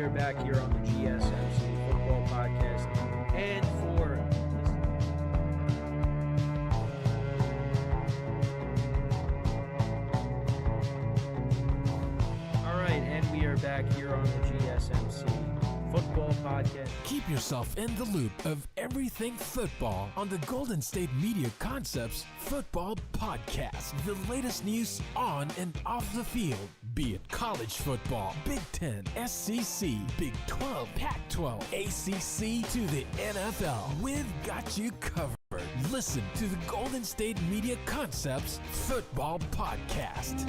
are back here on the GSMC Football Podcast. And we are back here on the GSMC Football Podcast. Keep yourself in the loop of everything football on the Golden State Media Concepts Football Podcast. The latest news on and off the field, be it college football, Big Ten, SEC, Big 12, Pac-12, ACC to the NFL. We've got you covered. Listen to the Golden State Media Concepts Football Podcast.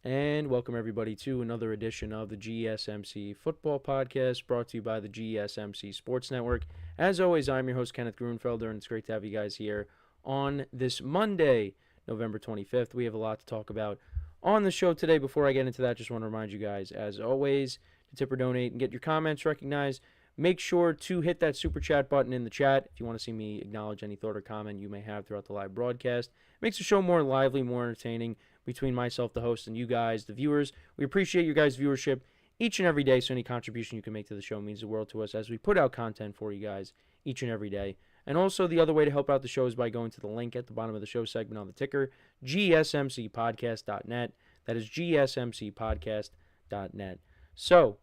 And welcome everybody to another edition of the GSMC Football Podcast, brought to you by the GSMC Sports Network. As always, I'm your host, Kenneth Grunfelder, and it's great to have you guys here on this Monday, November 25th. We have a lot to talk about on the show today. Before I get into that, just want to remind you guys, as always, to tip or donate and get your comments recognized. Make sure to hit that super chat button in the chat if you want to see me acknowledge any thought or comment you may have throughout the live broadcast. It makes the show more lively, more entertaining between myself, the host, and you guys, the viewers. We appreciate your guys' viewership each and every day, so any contribution you can make to the show means the world to us as we put out content for you guys each and every day. And also, the other way to help out the show is by going to the link at the bottom of the show segment on the ticker, gsmcpodcast.net. That is gsmcpodcast.net. So,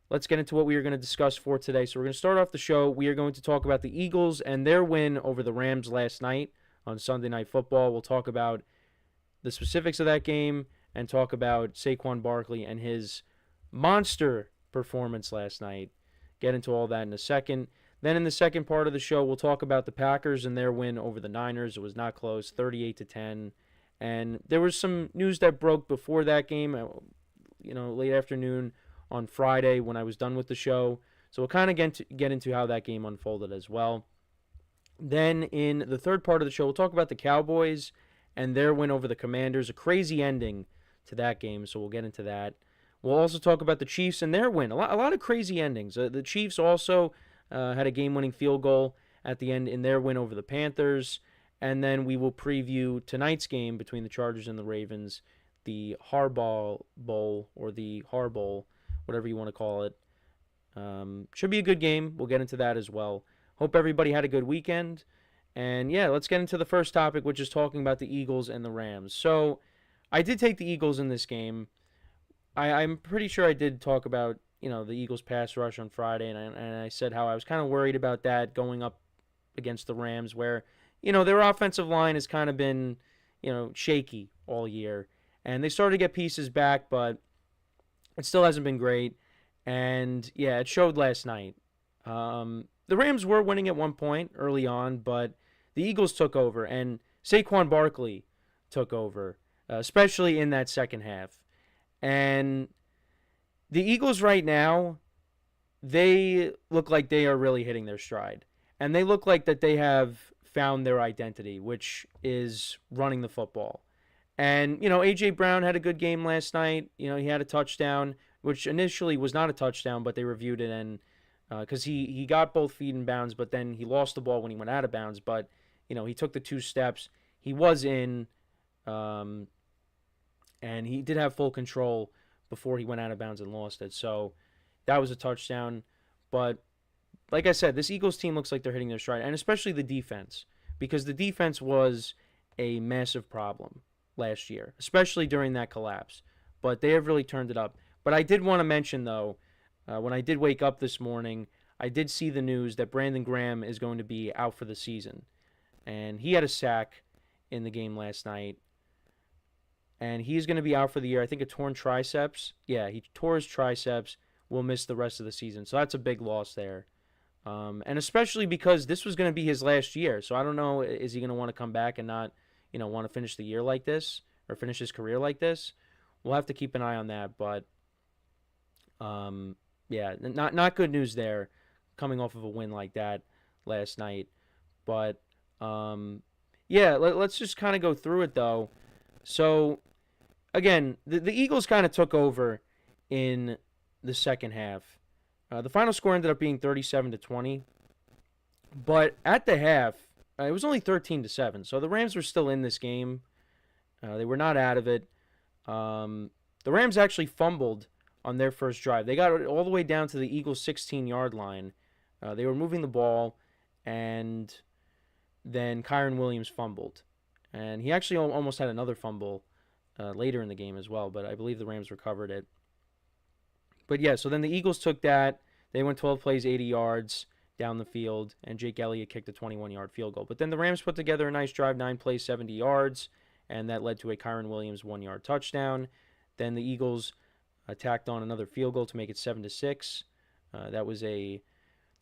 let's get into what we are going to discuss for today. So we're going to start off the show. We are going to talk about the Eagles and their win over the Rams last night on Sunday Night Football. We'll talk about the specifics of that game and talk about Saquon Barkley and his monster performance last night. Get into all that in a second. Then in the second part of the show, we'll talk about the Packers and their win over the Niners. It was not close, 38-10. And there was some news that broke before that game, late afternoon on Friday when I was done with the show. So we'll kind of get into how that game unfolded as well. Then in the third part of the show, we'll talk about the Cowboys and their win over the Commanders. A crazy ending to that game, so we'll get into that. We'll also talk about the Chiefs and their win. A lot of crazy endings. The Chiefs also had a game-winning field goal at the end in their win over the Panthers. And then we will preview tonight's game between the Chargers and the Ravens, the Harbaugh Bowl, or the Harbaugh, whatever you want to call it. Should be a good game. We'll get into that as well. Hope everybody had a good weekend. And yeah, let's get into the first topic, which is talking about the Eagles and the Rams. So I did take the Eagles in this game. I'm pretty sure I did talk about, the Eagles pass rush on Friday, and I said how I was kind of worried about that going up against the Rams, where, their offensive line has kind of been, shaky all year. And they started to get pieces back, but it still hasn't been great. And yeah, it showed last night. The Rams were winning at one point early on, but the Eagles took over, and Saquon Barkley took over, especially in that second half. And the Eagles right now, they look like they are really hitting their stride. And they look like that they have found their identity, which is running the football. And, A.J. Brown had a good game last night. He had a touchdown, which initially was not a touchdown, but they reviewed it, and because he got both feet in bounds, but then he lost the ball when he went out of bounds. But, he took the 2 steps. He was in, and he did have full control before he went out of bounds and lost it. So that was a touchdown. But like I said, this Eagles team looks like they're hitting their stride, and especially the defense, because the defense was a massive problem last year, especially during that collapse. But they have really turned it up. But I did want to mention, though, when I did wake up this morning, I did see the news that Brandon Graham is going to be out for the season. And he had a sack in the game last night. And he's going to be out for the year. I think a torn triceps. Yeah, he tore his triceps. Will miss the rest of the season. So that's a big loss there. And especially because this was going to be his last year. So I don't know, is he going to want to come back and not, want to finish the year like this or finish his career like this? We'll have to keep an eye on that. But, yeah, not good news there coming off of a win like that last night. But, yeah, let's just kind of go through it, though. So, again, the Eagles kind of took over in the second half. The final score ended up being 37-20. But at the half, It was only 13-7, so the Rams were still in this game. They were not out of it. The Rams actually fumbled on their first drive. They got it all the way down to the Eagles' 16-yard line. They were moving the ball, and then Kyron Williams fumbled. And he actually almost had another fumble later in the game as well, but I believe the Rams recovered it. But yeah, so then the Eagles took that. They went 12 plays, 80 yards down the field, and Jake Elliott kicked a 21-yard field goal. But then the Rams put together a nice drive, 9 plays, 70 yards, and that led to a Kyron Williams 1-yard touchdown. Then the Eagles tacked on another field goal to make it 7-6. That was a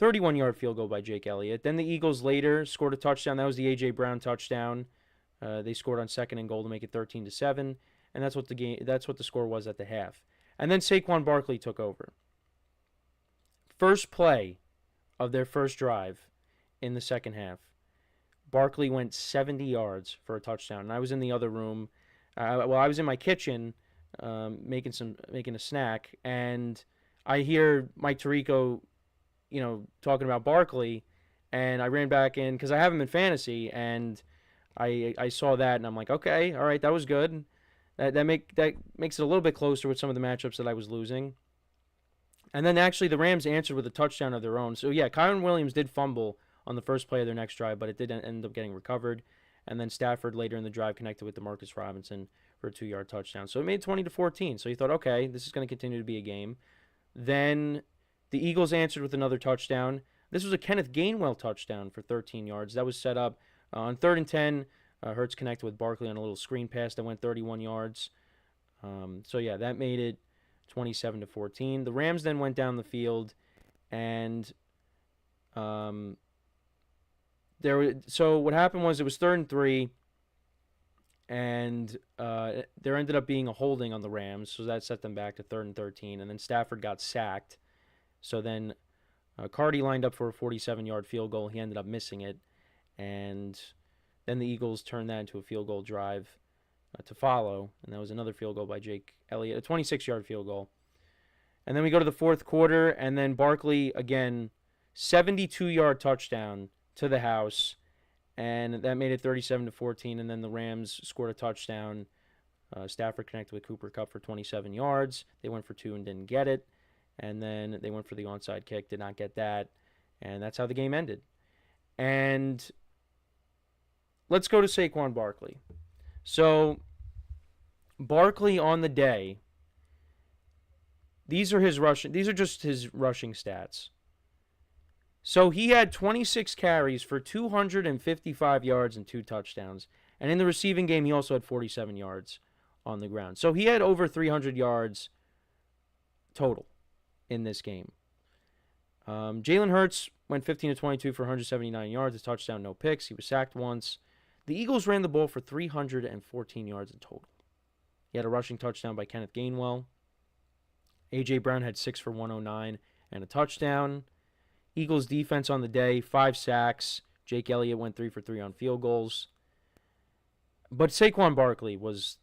31-yard field goal by Jake Elliott. Then the Eagles later scored a touchdown. That was the A.J. Brown touchdown. They scored on 2nd and goal to make it 13-7, and that's what the score was at the half. And then Saquon Barkley took over. First play of their first drive in the second half, Barkley went 70 yards for a touchdown. And I was in the other room. I was in my kitchen making a snack, and I hear Mike Tirico, talking about Barkley, and I ran back in because I have him in fantasy, and I saw that, and I'm like, okay, all right, that was good. That makes it a little bit closer with some of the matchups that I was losing. And then actually the Rams answered with a touchdown of their own. So yeah, Kyron Williams did fumble on the first play of their next drive, but it did end up getting recovered. And then Stafford later in the drive connected with DeMarcus Robinson for a 2-yard touchdown. So it made 20-14. So you thought, okay, this is going to continue to be a game. Then the Eagles answered with another touchdown. This was a Kenneth Gainwell touchdown for 13 yards. That was set up on 3rd and 10. Hurts connected with Barkley on a little screen pass that went 31 yards. So yeah, that made it 27-14. The Rams then went down the field, and so what happened was it was 3rd and 3, and there ended up being a holding on the Rams, so that set them back to 3rd and 13, and then Stafford got sacked. So then Cardi lined up for a 47-yard field goal. He ended up missing it, and then the Eagles turned that into a field goal drive to follow, and that was another field goal by Jake Elliott, a 26-yard field goal. And then we go to the fourth quarter, and then Barkley, again, 72-yard touchdown to the house, and that made it 37-14, and then the Rams scored a touchdown. Stafford connected with Cooper Kupp for 27 yards. They went for 2 and didn't get it, and then they went for the onside kick, did not get that, and that's how the game ended. And let's go to Saquon Barkley. So, Barkley on the day, these are just his rushing stats. So he had 26 carries for 255 yards and 2 touchdowns. And in the receiving game, he also had 47 yards on the ground. So he had over 300 yards total in this game. Jalen Hurts went 15-22 for 179 yards, a touchdown, no picks. He was sacked once. The Eagles ran the ball for 314 yards in total. He had a rushing touchdown by Kenneth Gainwell. A.J. Brown had 6 for 109 and a touchdown. Eagles defense on the day, 5 sacks. Jake Elliott went 3 for 3 on field goals. But Saquon Barkley was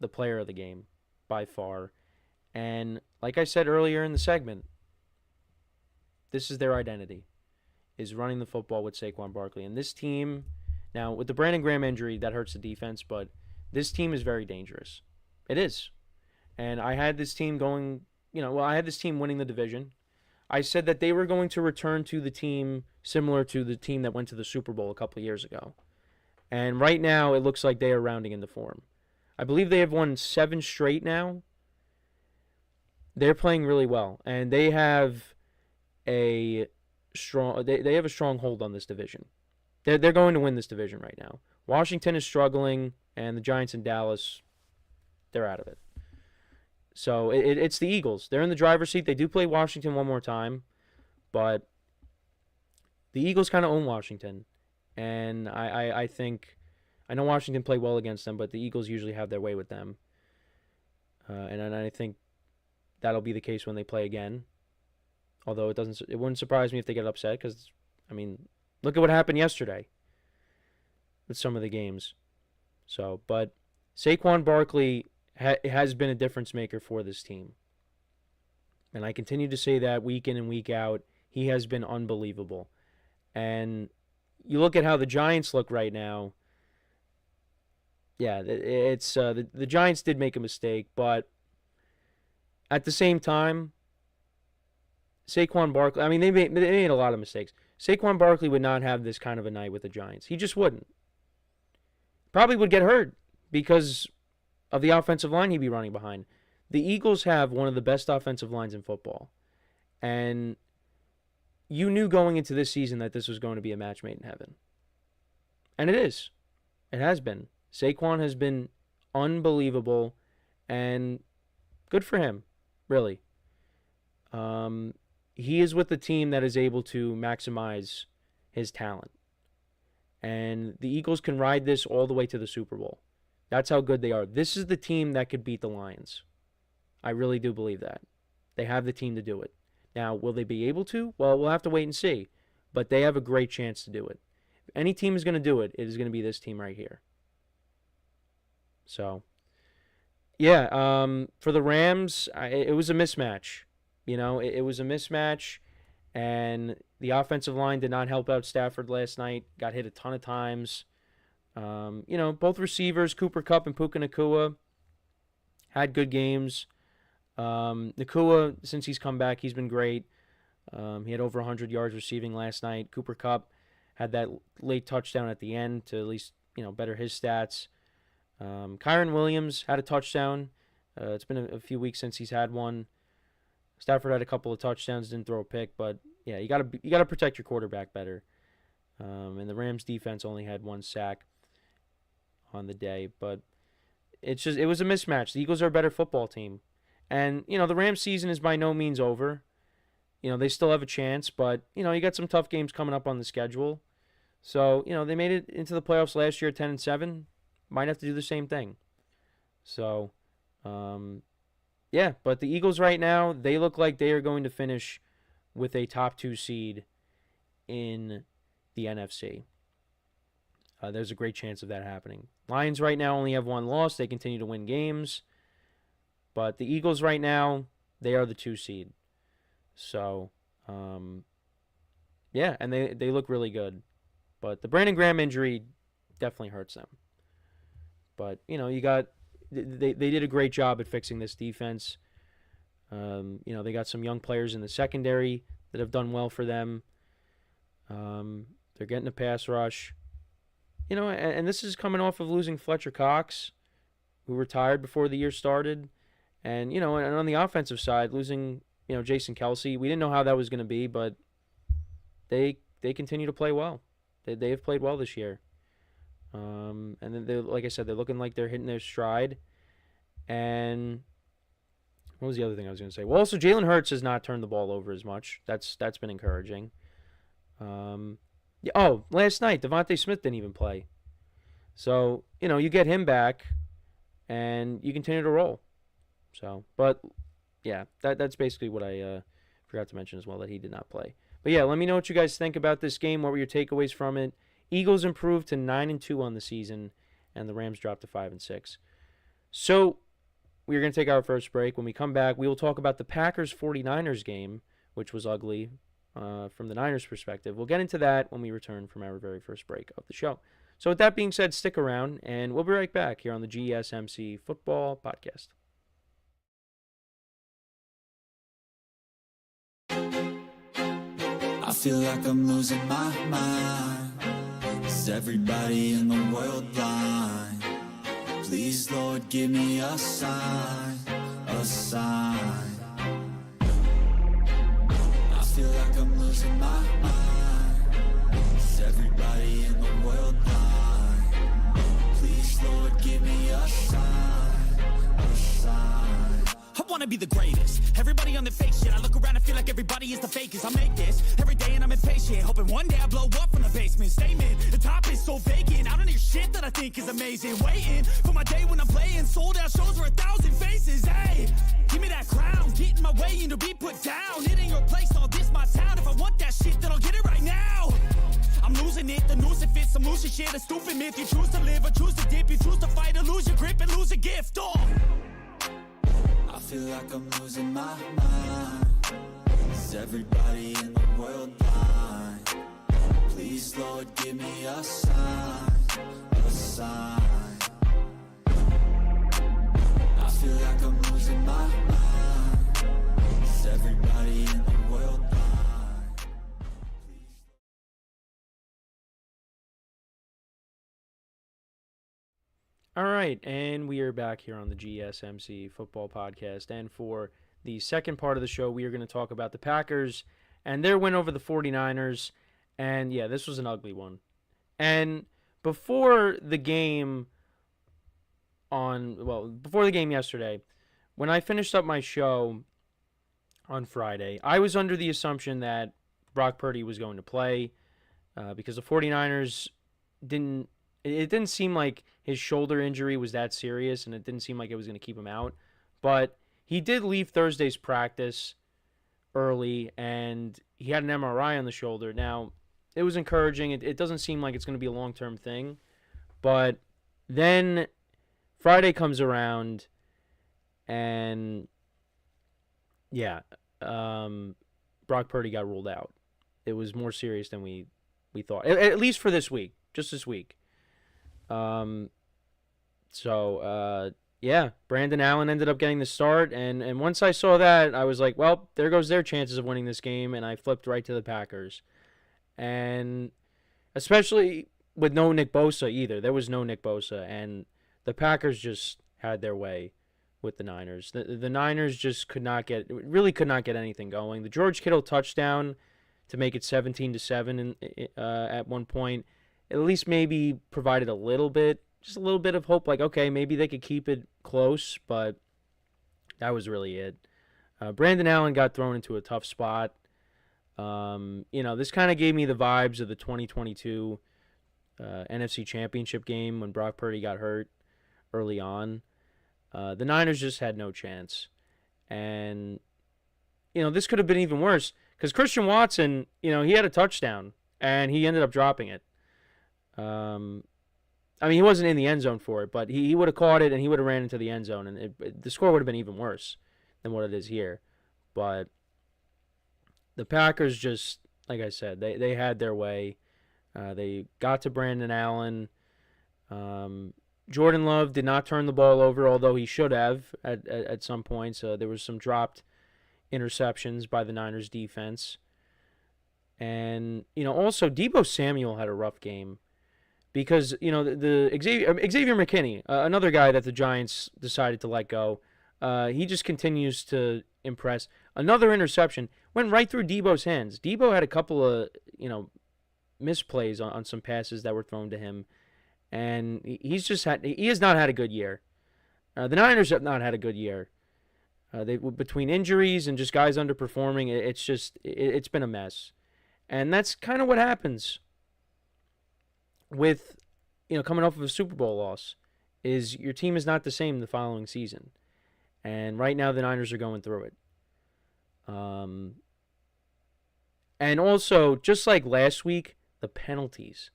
the player of the game by far. And like I said earlier in the segment, this is their identity, is running the football with Saquon Barkley. And this team, now with the Brandon Graham injury, that hurts the defense, but this team is very dangerous. It is. And I had this team going, I had this team winning the division. I said that they were going to return to the team similar to the team that went to the Super Bowl a couple of years ago. And right now, it looks like they are rounding into form. I believe they have won 7 straight now. They're playing really well, and they have a strong hold on this division. They're going to win this division right now. Washington is struggling, and the Giants and Dallas, they're out of it. So it's the Eagles. They're in the driver's seat. They do play Washington one more time, but the Eagles kind of own Washington. And I think, I know Washington played well against them, but the Eagles usually have their way with them. And I think that'll be the case when they play again. Although it wouldn't surprise me if they get upset because, look at what happened yesterday with some of the games. So, but Saquon Barkley has been a difference maker for this team. And I continue to say that week in and week out. He has been unbelievable. And you look at how the Giants look right now. Yeah, it's the Giants did make a mistake, but at the same time, Saquon Barkley, I mean, they made a lot of mistakes. Saquon Barkley would not have this kind of a night with the Giants. He just wouldn't. Probably would get hurt because of the offensive line he'd be running behind. The Eagles have one of the best offensive lines in football. And you knew going into this season that this was going to be a match made in heaven. And it is. It has been. Saquon has been unbelievable, and good for him, really. He is with the team that is able to maximize his talent. And the Eagles can ride this all the way to the Super Bowl. That's how good they are. This is the team that could beat the Lions. I really do believe that. They have the team to do it. Now, will they be able to? Well, we'll have to wait and see. But they have a great chance to do it. If any team is going to do it, it is going to be this team right here. So, yeah, for the Rams, it was a mismatch. You know, it was a mismatch, and the offensive line did not help out Stafford last night. Got hit a ton of times. You know, both receivers, Cooper Kupp and Puka Nacua, had good games. Nacua, since he's come back, he's been great. He had over 100 yards receiving last night. Cooper Kupp had that late touchdown at the end to at least, you know, better his stats. Kyron Williams had a touchdown. It's been a few weeks since he's had one. Stafford had a couple of touchdowns, didn't throw a pick, but yeah, you gotta protect your quarterback better. And the Rams defense only had one sack on the day, but it was a mismatch. The Eagles are a better football team, and you know the Rams season is by no means over. You know they still have a chance, but you know you got some tough games coming up on the schedule. So you know they made it into the playoffs last year, 10-7. Might have to do the same thing. So, yeah, but the Eagles right now, they look like they are going to finish with a top 2 seed in the NFC. There's a great chance of that happening. Lions right now only have one loss. They continue to win games. But the Eagles right now, they are the 2 seed. So, yeah, and they look really good. But the Brandon Graham injury definitely hurts them. But, you know, they did a great job at fixing this defense. You know, they got some young players in the secondary that have done well for them. They're getting a pass rush. You know, and this is coming off of losing Fletcher Cox, who retired before the year started. And, you know, and on the offensive side, losing, you know, Jason Kelsey. We didn't know how that was going to be, but they continue to play well. They have played well this year. And then, like I said, they're looking like they're hitting their stride. And what was the other thing I was going to say? Well, also, Jalen Hurts has not turned the ball over as much. That's been encouraging. Last night, Devontae Smith didn't even play. So, you know, you get him back, and you continue to roll. So, but, yeah, that's basically what I forgot to mention as well, that he did not play. But, yeah, let me know what you guys think about this game. What were your takeaways from it? Eagles improved to 9-2 on the season, and the Rams dropped to 5-6. So we're going to take our first break. When we come back, we will talk about the Packers-49ers game, which was ugly from the Niners' perspective. We'll get into that when we return from our very first break of the show. So with that being said, stick around, and we'll be right back here on the GSMC Football Podcast. I feel like I'm losing my mind. Is everybody in the world blind? Please, Lord, give me a sign, a sign. I feel like I'm losing my mind. Is everybody in the world blind? Please, Lord, give me a sign, a sign. I wanna be the greatest. Everybody on the fake shit. I look around and feel like everybody is the fakest. I make this every day and I'm impatient, hoping one day I blow up from the basement. Statement, the top is so vacant. I don't hear shit that I think is amazing. Waiting for my day when I'm playing sold out shows for 1,000 faces. Hey, give me that crown, get in my way and to be put down. It ain't your place, all this my town. If I want that shit, then I'll get it right now. I'm losing it, the noose it fits, some losing shit, a stupid myth. You choose to live or choose to dip, you choose to fight or lose your grip and lose a gift. I feel like I'm losing my mind. Is everybody in the world blind? Please, Lord, Lord, give me a sign, a sign. I feel like I'm losing my mind. Is everybody in the world blind? All right, and we are back here on the GSMC Football Podcast. And for the second part of the show, we are going to talk about the Packers and their win over the 49ers. And, yeah, this was an ugly one. And before the game yesterday, when I finished up my show on Friday, I was under the assumption that Brock Purdy was going to play because the 49ers it didn't seem like his shoulder injury was that serious, and it didn't seem like it was going to keep him out. But he did leave Thursday's practice early, and he had an MRI on the shoulder. Now, it was encouraging. It doesn't seem like it's going to be a long-term thing. But then Friday comes around, and, yeah, Brock Purdy got ruled out. It was more serious than we thought, at least for this week, just this week. Yeah, Brandon Allen ended up getting the start, and once I saw that, I was like, well, there goes their chances of winning this game, and I flipped right to the Packers. And especially with no Nick Bosa either. There was no Nick Bosa, and the Packers just had their way with the Niners. The Niners just could not get anything going. The George Kittle touchdown to make it 17-7 at one point, at least maybe provided just a little bit of hope, like, okay, maybe they could keep it close, but that was really it. Brandon Allen got thrown into a tough spot. This kind of gave me the vibes of the 2022 NFC Championship game when Brock Purdy got hurt early on. The Niners just had no chance. And, this could have been even worse because Christian Watson, he had a touchdown, and he ended up dropping it. He wasn't in the end zone for it, but he would have caught it, and he would have ran into the end zone, and the score would have been even worse than what it is here. But the Packers just, like I said, they had their way. They got to Brandon Allen. Jordan Love did not turn the ball over, although he should have at some points. There was some dropped interceptions by the Niners defense. And, also Deebo Samuel had a rough game. Because, the Xavier McKinney, another guy that the Giants decided to let go, he just continues to impress. Another interception went right through Deebo's hands. Deebo had a couple of, misplays on some passes that were thrown to him. And he has not had a good year. The Niners have not had a good year. Between injuries and just guys underperforming, it's been a mess. And that's kind of what happens with, coming off of a Super Bowl loss, is your team is not the same the following season. And right now the Niners are going through it. And also, just like last week, the penalties.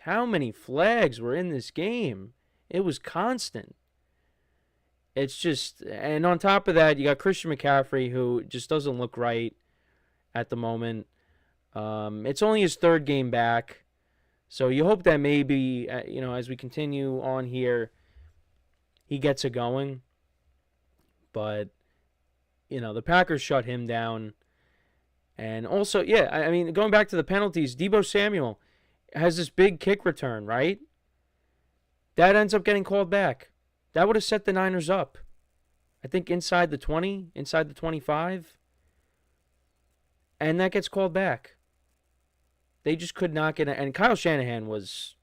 How many flags were in this game? It was constant. It's just, and on top of that, you got Christian McCaffrey, who just doesn't look right at the moment. It's only his third game back. So you hope that maybe, as we continue on here, he gets it going. But, the Packers shut him down. And also, going back to the penalties, Deebo Samuel has this big kick return, right? That ends up getting called back. That would have set the Niners up. I think inside the 20, inside the 25. And that gets called back. They just could not get it. And Kyle Shanahan was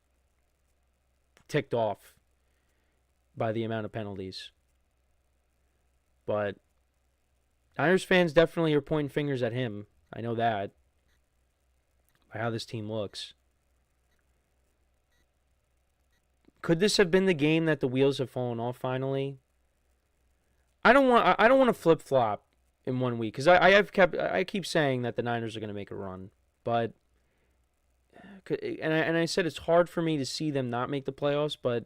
ticked off by the amount of penalties. But Niners fans definitely are pointing fingers at him. I know that. By how this team looks. Could this have been the game that the wheels have fallen off finally? I don't want to flip-flop in 1 week, because I keep saying that the Niners are going to make a run. But and I said it's hard for me to see them not make the playoffs, but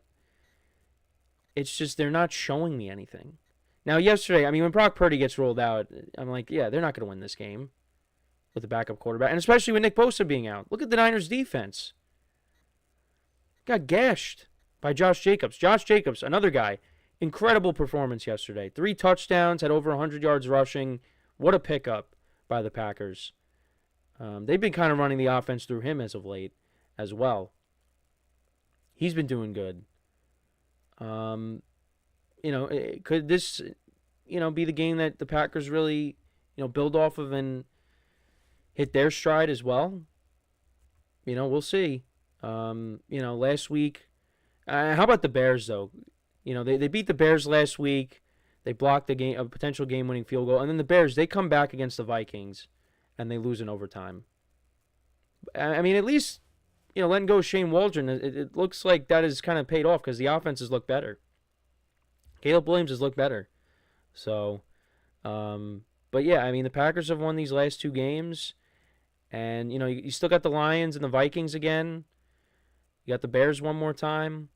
it's just they're not showing me anything. Now, yesterday, when Brock Purdy gets rolled out, I'm like, yeah, they're not going to win this game. with the backup quarterback, and especially with Nick Bosa being out. Look at the Niners' defense. Got gashed by Josh Jacobs. Josh Jacobs, another guy, incredible performance yesterday. 3 touchdowns, had over 100 yards rushing. What a pickup by the Packers. They've been kind of running the offense through him as of late as well. He's been doing good. Could this, be the game that the Packers really, build off of and hit their stride as well? We'll see. Last week, how about the Bears, though? They beat the Bears last week. They blocked a potential game-winning field goal. And then the Bears, they come back against the Vikings, and they lose in overtime. I mean, at least, letting go of Shane Waldron, it looks like that has kind of paid off because the offenses look better. Caleb Williams has looked better. So, but yeah, I mean, the Packers have won these last 2 games. And, you still got the Lions and the Vikings again. You got the Bears one more time.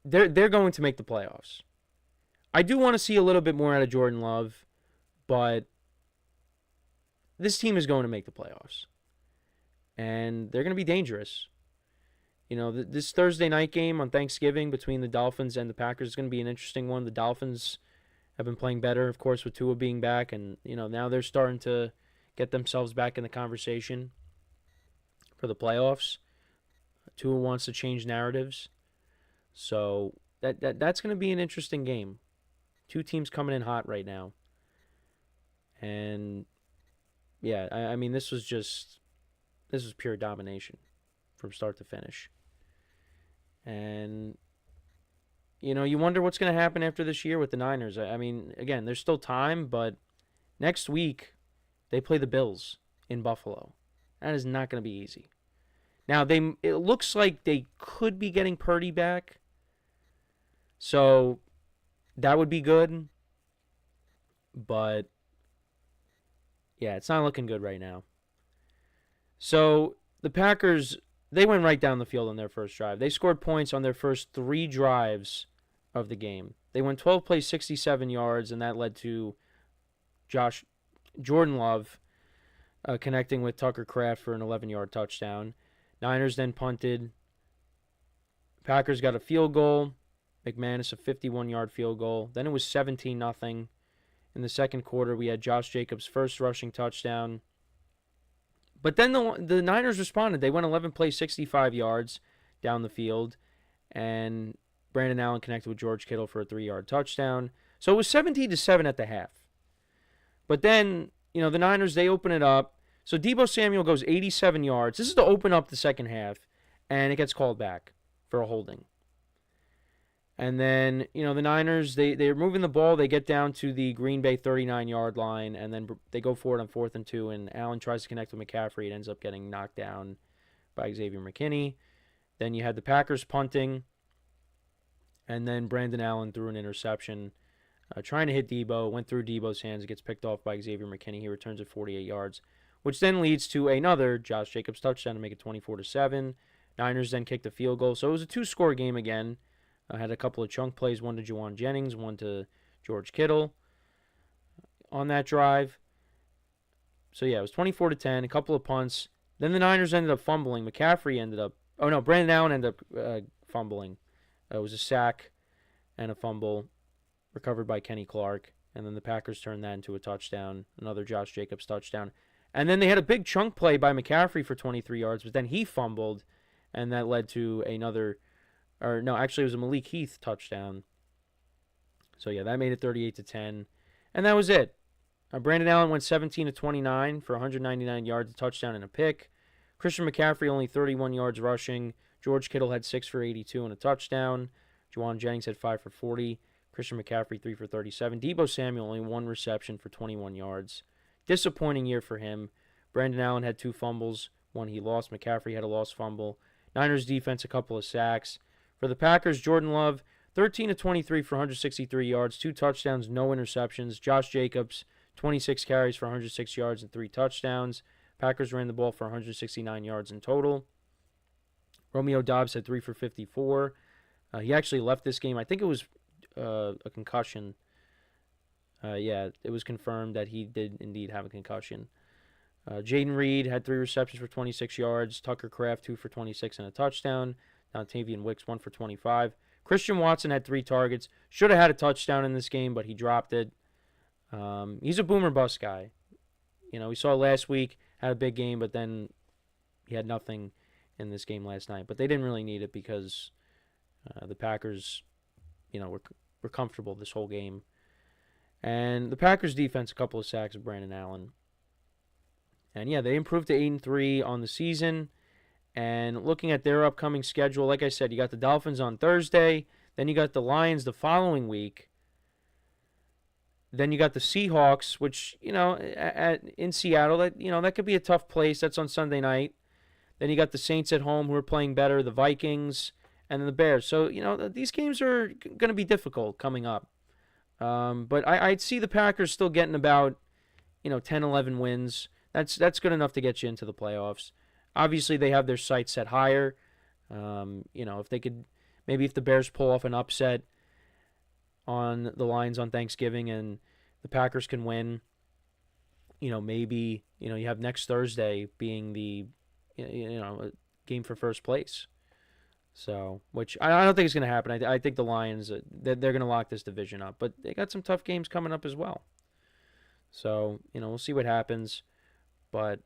They're going to make the playoffs. I do want to see a little bit more out of Jordan Love, but this team is going to make the playoffs. And they're going to be dangerous. This Thursday night game on Thanksgiving between the Dolphins and the Packers is going to be an interesting one. The Dolphins have been playing better, of course, with Tua being back. And, now they're starting to get themselves back in the conversation for the playoffs. Tua wants to change narratives. So that's going to be an interesting game. 2 teams coming in hot right now. And, yeah, I mean, this was pure domination from start to finish. And, you wonder what's going to happen after this year with the Niners. I mean, again, there's still time, but next week they play the Bills in Buffalo. That is not going to be easy. Now, it looks like they could be getting Purdy back. So, that would be good. But, yeah, it's not looking good right now. So, the Packers, they went right down the field on their first drive. They scored points on their first 3 drives of the game. They went 12 plays, 67 yards, and that led to Jordan Love connecting with Tucker Kraft for an 11-yard touchdown. Niners then punted. Packers got a field goal. McManus a 51-yard field goal. Then it was 17-0. In the second quarter, we had Josh Jacobs' first rushing touchdown. But then the Niners responded. They went 11 plays, 65 yards down the field. And Brandon Allen connected with George Kittle for a 3-yard touchdown. So it was 17-7 at the half. But then, the Niners, they open it up. So Deebo Samuel goes 87 yards. This is to open up the second half. And it gets called back for a holding. And then, the Niners, they're moving the ball. They get down to the Green Bay 39-yard line, and then they go for it on 4th and 2, and Allen tries to connect with McCaffrey. It ends up getting knocked down by Xavier McKinney. Then you had the Packers punting, and then Brandon Allen threw an interception, trying to hit Deebo. Went through Deebo's hands. It gets picked off by Xavier McKinney. He returns at 48 yards, which then leads to another Josh Jacobs touchdown to make it 24-7. Niners then kicked the field goal. So it was a 2-score game again. Had a couple of chunk plays, one to Juwan Jennings, one to George Kittle on that drive. So, yeah, it was 24-10, a couple of punts. Then the Niners ended up fumbling. Brandon Allen ended up fumbling. It was a sack and a fumble recovered by Kenny Clark. And then the Packers turned that into a touchdown, another Josh Jacobs touchdown. And then they had a big chunk play by McCaffrey for 23 yards, but then he fumbled, and that led to another... it was a Malik Heath touchdown. So, yeah, that made it 38-10. And that was it. Brandon Allen went 17-29 for 199 yards, a touchdown, and a pick. Christian McCaffrey only 31 yards rushing. George Kittle had 6 for 82 and a touchdown. Juwan Jennings had 5 for 40. Christian McCaffrey 3 for 37. Deebo Samuel only 1 reception for 21 yards. Disappointing year for him. Brandon Allen had 2 fumbles. One he lost. McCaffrey had a lost fumble. Niners defense, a couple of sacks. For the Packers, Jordan Love, 13-23 for 163 yards, 2 touchdowns, no interceptions. Josh Jacobs, 26 carries for 106 yards and 3 touchdowns. Packers ran the ball for 169 yards in total. Romeo Doubs had 3 for 54. He actually left this game. I think it was a concussion. it was confirmed that he did indeed have a concussion. Jaden Reed had 3 receptions for 26 yards. Tucker Kraft, 2 for 26 and a touchdown. Dontavian Wicks, 1 for 25. Christian Watson had 3 targets. Should have had a touchdown in this game, but he dropped it. He's a boomer bust guy. We saw last week, had a big game, but then he had nothing in this game last night. But they didn't really need it because the Packers, were comfortable this whole game. And the Packers defense, a couple of sacks of Brandon Allen. And yeah, they improved to 8-3 on the season. And looking at their upcoming schedule, like I said, you got the Dolphins on Thursday. Then you got the Lions the following week. Then you got the Seahawks, which, in Seattle, that could be a tough place. That's on Sunday night. Then you got the Saints at home who are playing better, the Vikings, and then the Bears. So, these games are going to be difficult coming up. But I'd see the Packers still getting about, 10, 11 wins. That's good enough to get you into the playoffs. Obviously, they have their sights set higher. If they could, maybe if the Bears pull off an upset on the Lions on Thanksgiving and the Packers can win, maybe, you have next Thursday being the, a game for first place. So, which I don't think is going to happen. I think the Lions, they're going to lock this division up. But they got some tough games coming up as well. So, we'll see what happens. But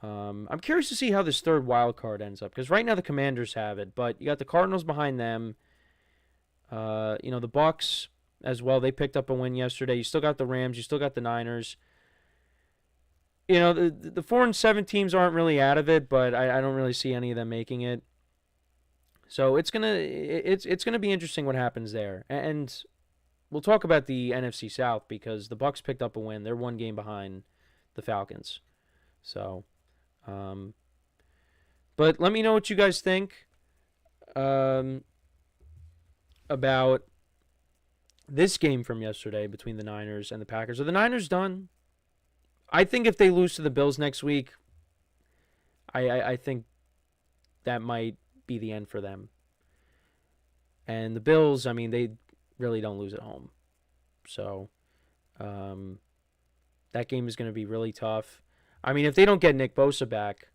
I'm curious to see how this third wild card ends up. Because right now the Commanders have it. But you got the Cardinals behind them. The Bucks as well. They picked up a win yesterday. You still got the Rams. You still got the Niners. The 4-7 teams aren't really out of it. But I don't really see any of them making it. So it's gonna be interesting what happens there. And we'll talk about the NFC South because the Bucks picked up a win. They're 1 game behind the Falcons. So, but let me know what you guys think about this game from yesterday between the Niners and the Packers. Are the Niners done? I think if they lose to the Bills next week, I think that might be the end for them. And the Bills, they really don't lose at home. So, that game is going to be really tough. If they don't get Nick Bosa back,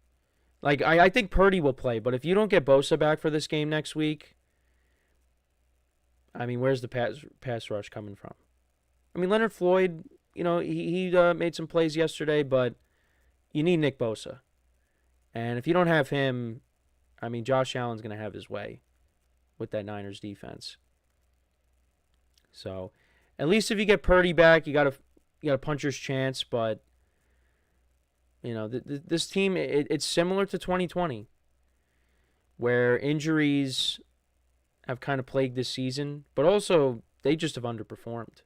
I think Purdy will play, but if you don't get Bosa back for this game next week, where's the pass rush coming from? Leonard Floyd, he made some plays yesterday, but you need Nick Bosa. And if you don't have him, Josh Allen's going to have his way with that Niners defense. So, at least if you get Purdy back, you got a puncher's chance, but this team, it's similar to 2020, where injuries have kind of plagued this season, but also they just have underperformed.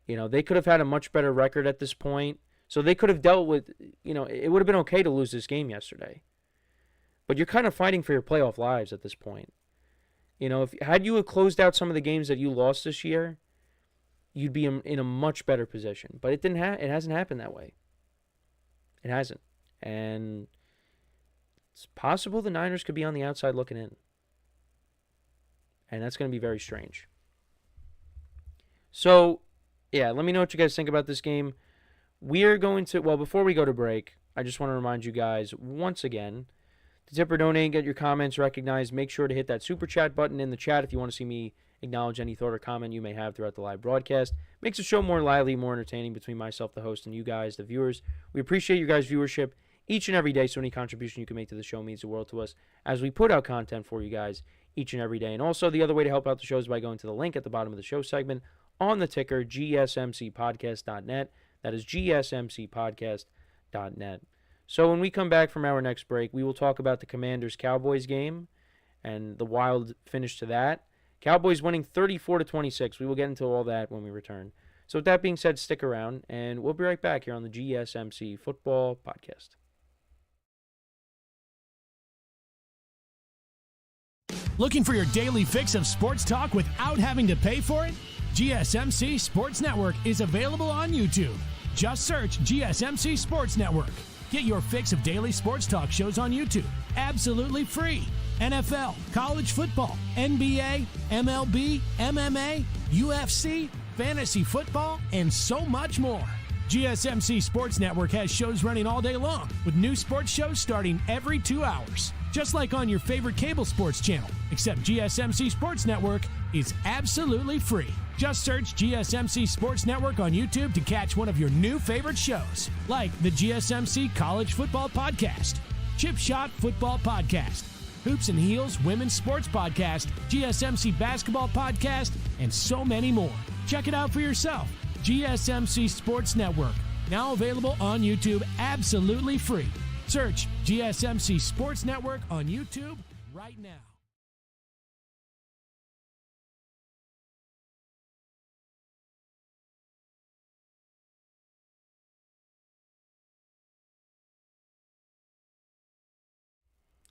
They could have had a much better record at this point, so they could have dealt with, it would have been okay to lose this game yesterday. But you're kind of fighting for your playoff lives at this point. Had you closed out some of the games that you lost this year, you'd be in a much better position. But it hasn't happened that way. It hasn't. And it's possible the Niners could be on the outside looking in. And that's going to be very strange. So, yeah, let me know what you guys think about this game. We're going to, before we go to break, I just want to remind you guys once again, to tip or donate and get your comments recognized, make sure to hit that super chat button in the chat if you want to see me acknowledge any thought or comment you may have throughout the live broadcast. Makes the show more lively, more entertaining between myself, the host, and you guys, the viewers. We appreciate your guys' viewership each and every day, so any contribution you can make to the show means the world to us as we put out content for you guys each and every day. And also, the other way to help out the show is by going to the link at the bottom of the show segment on the ticker, GSMCpodcast.net. That is GSMCpodcast.net. So when we come back from our next break, we will talk about the Commanders-Cowboys game and the wild finish to that. Cowboys winning 34-26. We will get into all that when we return. So with that being said, stick around, and we'll be right back here on the GSMC Football Podcast. Looking for your daily fix of sports talk without having to pay for it? GSMC Sports Network is available on YouTube. Just search GSMC Sports Network. Get your fix of daily sports talk shows on YouTube, absolutely free. NFL, college football, NBA, MLB, MMA, UFC, fantasy football, and so much more. GSMC Sports Network has shows running all day long, with new sports shows starting every 2 hours. Just like on your favorite cable sports channel, except GSMC Sports Network is absolutely free. Just search GSMC Sports Network on YouTube to catch one of your new favorite shows, like the GSMC College Football Podcast, Chip Shot Football Podcast, Hoops and Heels Women's Sports Podcast, GSMC Basketball Podcast, and so many more. Check it out for yourself. GSMC Sports Network, now available on YouTube absolutely free. Search GSMC Sports Network on YouTube right now.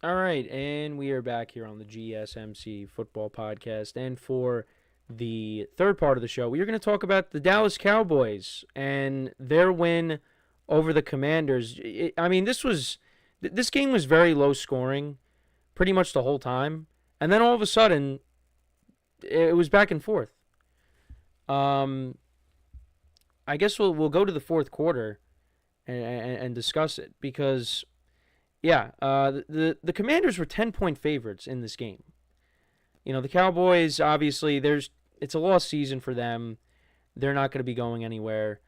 All right, and we are back here on the GSMC Football Podcast. And for the third part of the show, we are going to talk about the Dallas Cowboys and their win over the Commanders. This game was very low scoring pretty much the whole time. And then all of a sudden, it was back and forth. I guess we'll go to the fourth quarter and discuss it because... Yeah, the Commanders were 10-point favorites in this game. You know, the Cowboys, obviously, it's a lost season for them. They're not going to be going anywhere.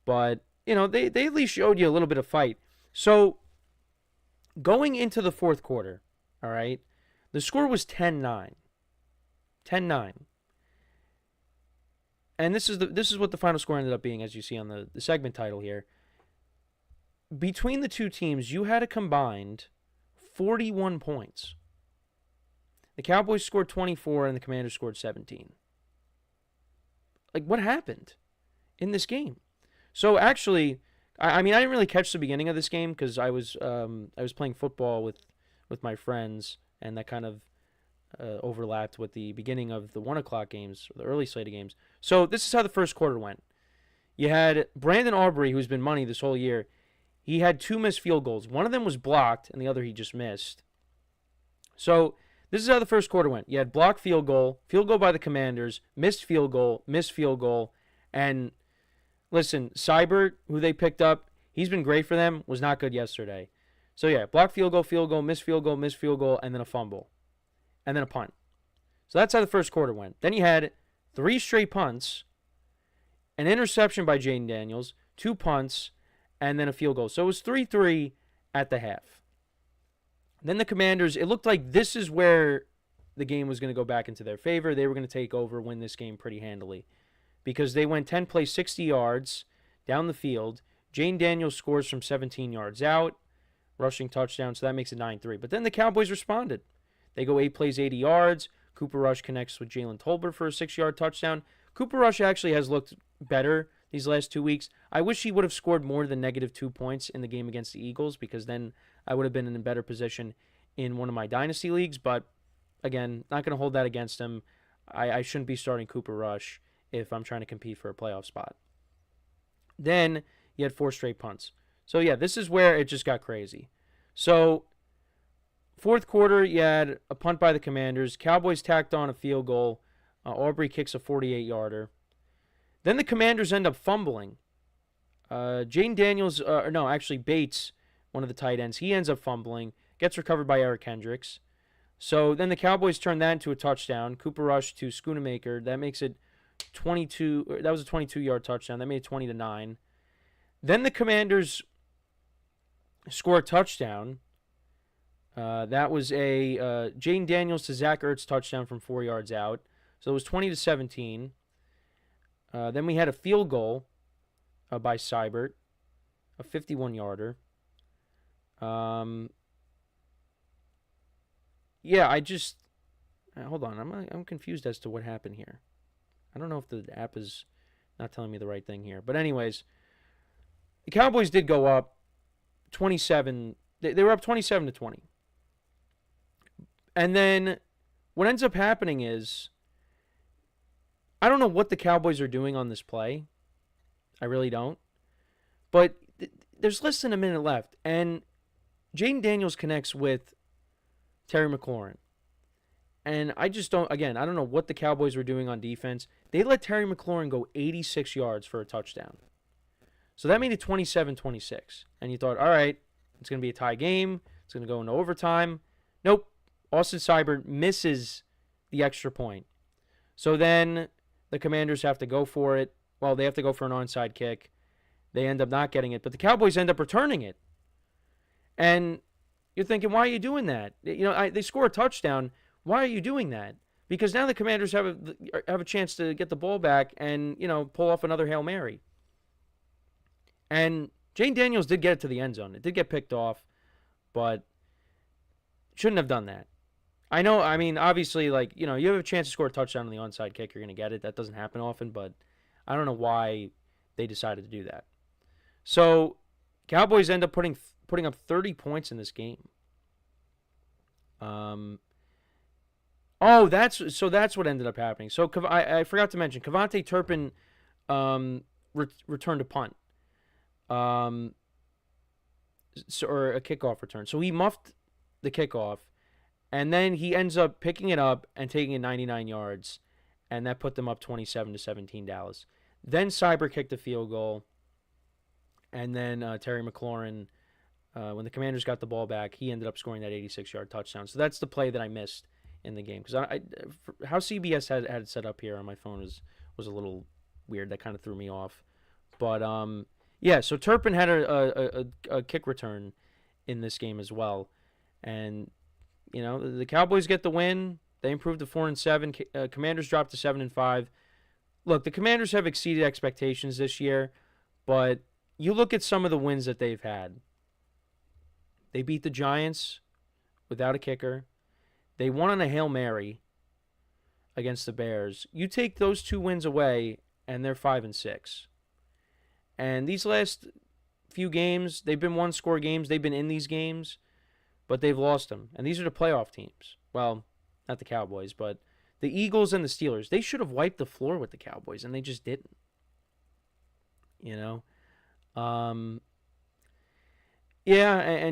But, you know, they at least showed you a little bit of fight. So, going into the fourth quarter, all right, the score was 10-9. 10-9. And this is what the final score ended up being, as you see on the segment title here. Between the two teams, you had a combined 41 points. The Cowboys scored 24 and the Commanders scored 17. Like, what happened in this game? So, actually, I didn't really catch the beginning of this game because I was playing football with my friends, and that kind of overlapped with the beginning of the 1 o'clock games, or the early slate of games. So, this is how the first quarter went. You had Brandon Aubrey, who's been money this whole year. He had 2 missed field goals. One of them was blocked, and the other he just missed. So this is how the first quarter went. You had blocked field goal by the Commanders, missed field goal, and listen, Seibert, who they picked up, he's been great for them, was not good yesterday. So yeah, blocked field goal, missed field goal, and then a fumble, and then a punt. So that's how the first quarter went. Then you had 3 straight punts, an interception by Jaden Daniels, 2 punts, and then a field goal. So it was 3-3 at the half. Then the Commanders, it looked like this is where the game was going to go back into their favor. They were going to take over, win this game pretty handily. Because they went 10 plays, 60 yards down the field. Jane Daniels scores from 17 yards out, rushing touchdown, so that makes it 9-3. But then the Cowboys responded. They go 8 plays, 80 yards. Cooper Rush connects with Jalen Tolbert for a 6-yard touchdown. Cooper Rush actually has looked better these last 2 weeks. I wish he would have scored more than -2 points in the game against the Eagles, because then I would have been in a better position in one of my dynasty leagues. But again, not going to hold that against him. I shouldn't be starting Cooper Rush if I'm trying to compete for a playoff spot. Then you had 4 straight punts. So yeah, this is where it just got crazy. So fourth quarter, you had a punt by the Commanders. Cowboys tacked on a field goal. Aubrey kicks a 48-yarder. Then the Commanders end up fumbling. Jane Daniels, Bates, one of the tight ends, he ends up fumbling, gets recovered by Eric Hendricks. So then the Cowboys turn that into a touchdown. Cooper Rush to Schoonamaker. That makes it 22. That was a 22-yard touchdown. That made it 20-9. Then the Commanders score a touchdown. That was a Jane Daniels to Zach Ertz touchdown from 4 yards out. So it was 20-17. Then we had a field goal by Seibert, a 51-yarder. Hold on. I'm confused as to what happened here. I don't know if the app is not telling me the right thing here. But anyways, the Cowboys did go up 27. They were up 27-20. And then what ends up happening is, I don't know what the Cowboys are doing on this play. I really don't. But there's less than a minute left. And Jaden Daniels connects with Terry McLaurin. And I just don't, again, I don't know what the Cowboys were doing on defense. They let Terry McLaurin go 86 yards for a touchdown. So that made it 27-26. And you thought, all right, it's going to be a tie game. It's going to go into overtime. Nope. Austin Seibert misses the extra point. So then the Commanders have to go for it. Well, they have to go for an onside kick. They end up not getting it. But the Cowboys end up returning it. And you're thinking, why are you doing that? They score a touchdown. Why are you doing that? Because now the Commanders have a chance to get the ball back and, pull off another Hail Mary. And Jane Daniels did get it to the end zone. It did get picked off, but shouldn't have done that. I know, obviously, you have a chance to score a touchdown on the onside kick, you're going to get it. That doesn't happen often, but I don't know why they decided to do that. So, Cowboys end up putting up 30 points in this game. That's what ended up happening. So I forgot to mention, Kevontae Turpin returned a punt, or a kickoff return. So he muffed the kickoff, and then he ends up picking it up and taking it 99 yards, and that put them up 27-17 Dallas. Then Seibert kicked a field goal, and then Terry McLaurin, when the Commanders got the ball back, he ended up scoring that 86-yard touchdown. So that's the play that I missed in the game, because how CBS had it set up here on my phone was a little weird. That kind of threw me off. But so Turpin had a kick return in this game as well, and the Cowboys get the win. They improved to 4-7. Commanders dropped to 7-5. Look, the Commanders have exceeded expectations this year, but you look at some of the wins that they've had. They beat the Giants without a kicker. They won on a Hail Mary against the Bears. You take those two wins away, and they're 5-6. And these last few games, they've been one-score games. They've been in these games, but they've lost them. And these are the playoff teams. Well, not the Cowboys, but the Eagles and the Steelers. They should have wiped the floor with the Cowboys, and they just didn't. And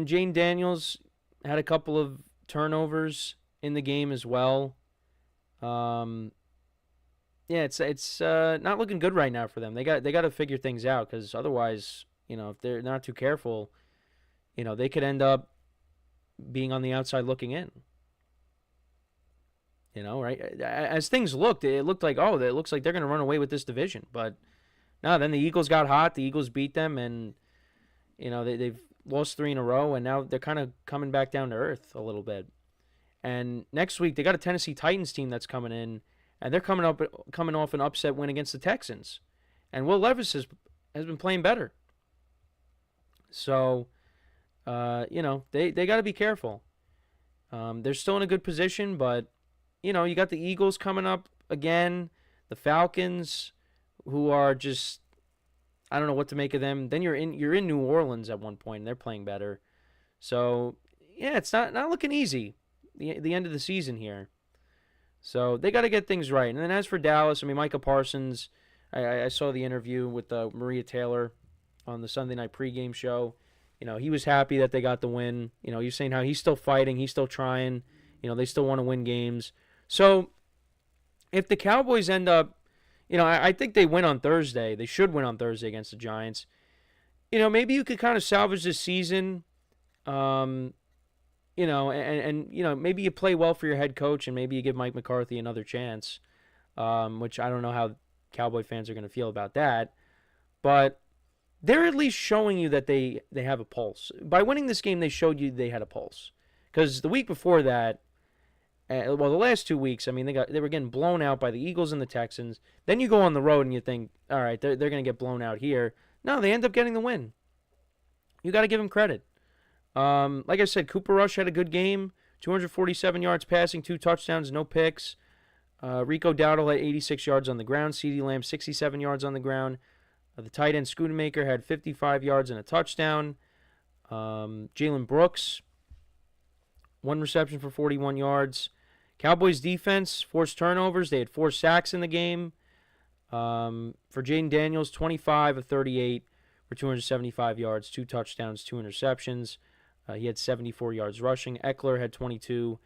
Jane Daniels had a couple of turnovers in the game as well. It's not looking good right now for them. They got to figure things out, because otherwise, if they're not too careful, they could end up being on the outside looking in. Right? As things looked, it looked like, it looks like they're going to run away with this division. But no, then the Eagles got hot. The Eagles beat them, and they've lost 3 in a row, and now they're kind of coming back down to earth a little bit. And next week, they got a Tennessee Titans team that's coming in, and they're coming off an upset win against the Texans. And Will Levis has been playing better. So, they got to be careful. They're still in a good position, but, you got the Eagles coming up again, the Falcons, who are just, I don't know what to make of them. Then you're in New Orleans at one point, and they're playing better. So, yeah, it's not looking easy, the end of the season here. So they got to get things right. And then as for Dallas, Micah Parsons, I saw the interview with Maria Taylor on the Sunday night pregame show. He was happy that they got the win. He's saying how he's still fighting, he's still trying. They still want to win games. So if the Cowboys end up, I think they win on Thursday. They should win on Thursday against the Giants. Maybe you could kind of salvage this season. And maybe you play well for your head coach, and maybe you give Mike McCarthy another chance, which I don't know how Cowboy fans are going to feel about that. But they're at least showing you that they have a pulse. By winning this game, they showed you they had a pulse. Because the week before that, the last 2 weeks, they were getting blown out by the Eagles and the Texans. Then you go on the road and you think, all right, they're going to get blown out here. No, they end up getting the win. You got to give them credit. Like I said, Cooper Rush had a good game. 247 yards passing, 2 touchdowns, no picks. Rico Dowdle had 86 yards on the ground. CeeDee Lamb, 67 yards on the ground. The tight end, Schoonmaker, had 55 yards and a touchdown. Jalen Brooks, 1 reception for 41 yards. Cowboys defense forced turnovers. They had 4 sacks in the game. For Jaden Daniels, 25 of 38 for 275 yards, 2 touchdowns, 2 interceptions. He had 74 yards rushing. Eckler had 22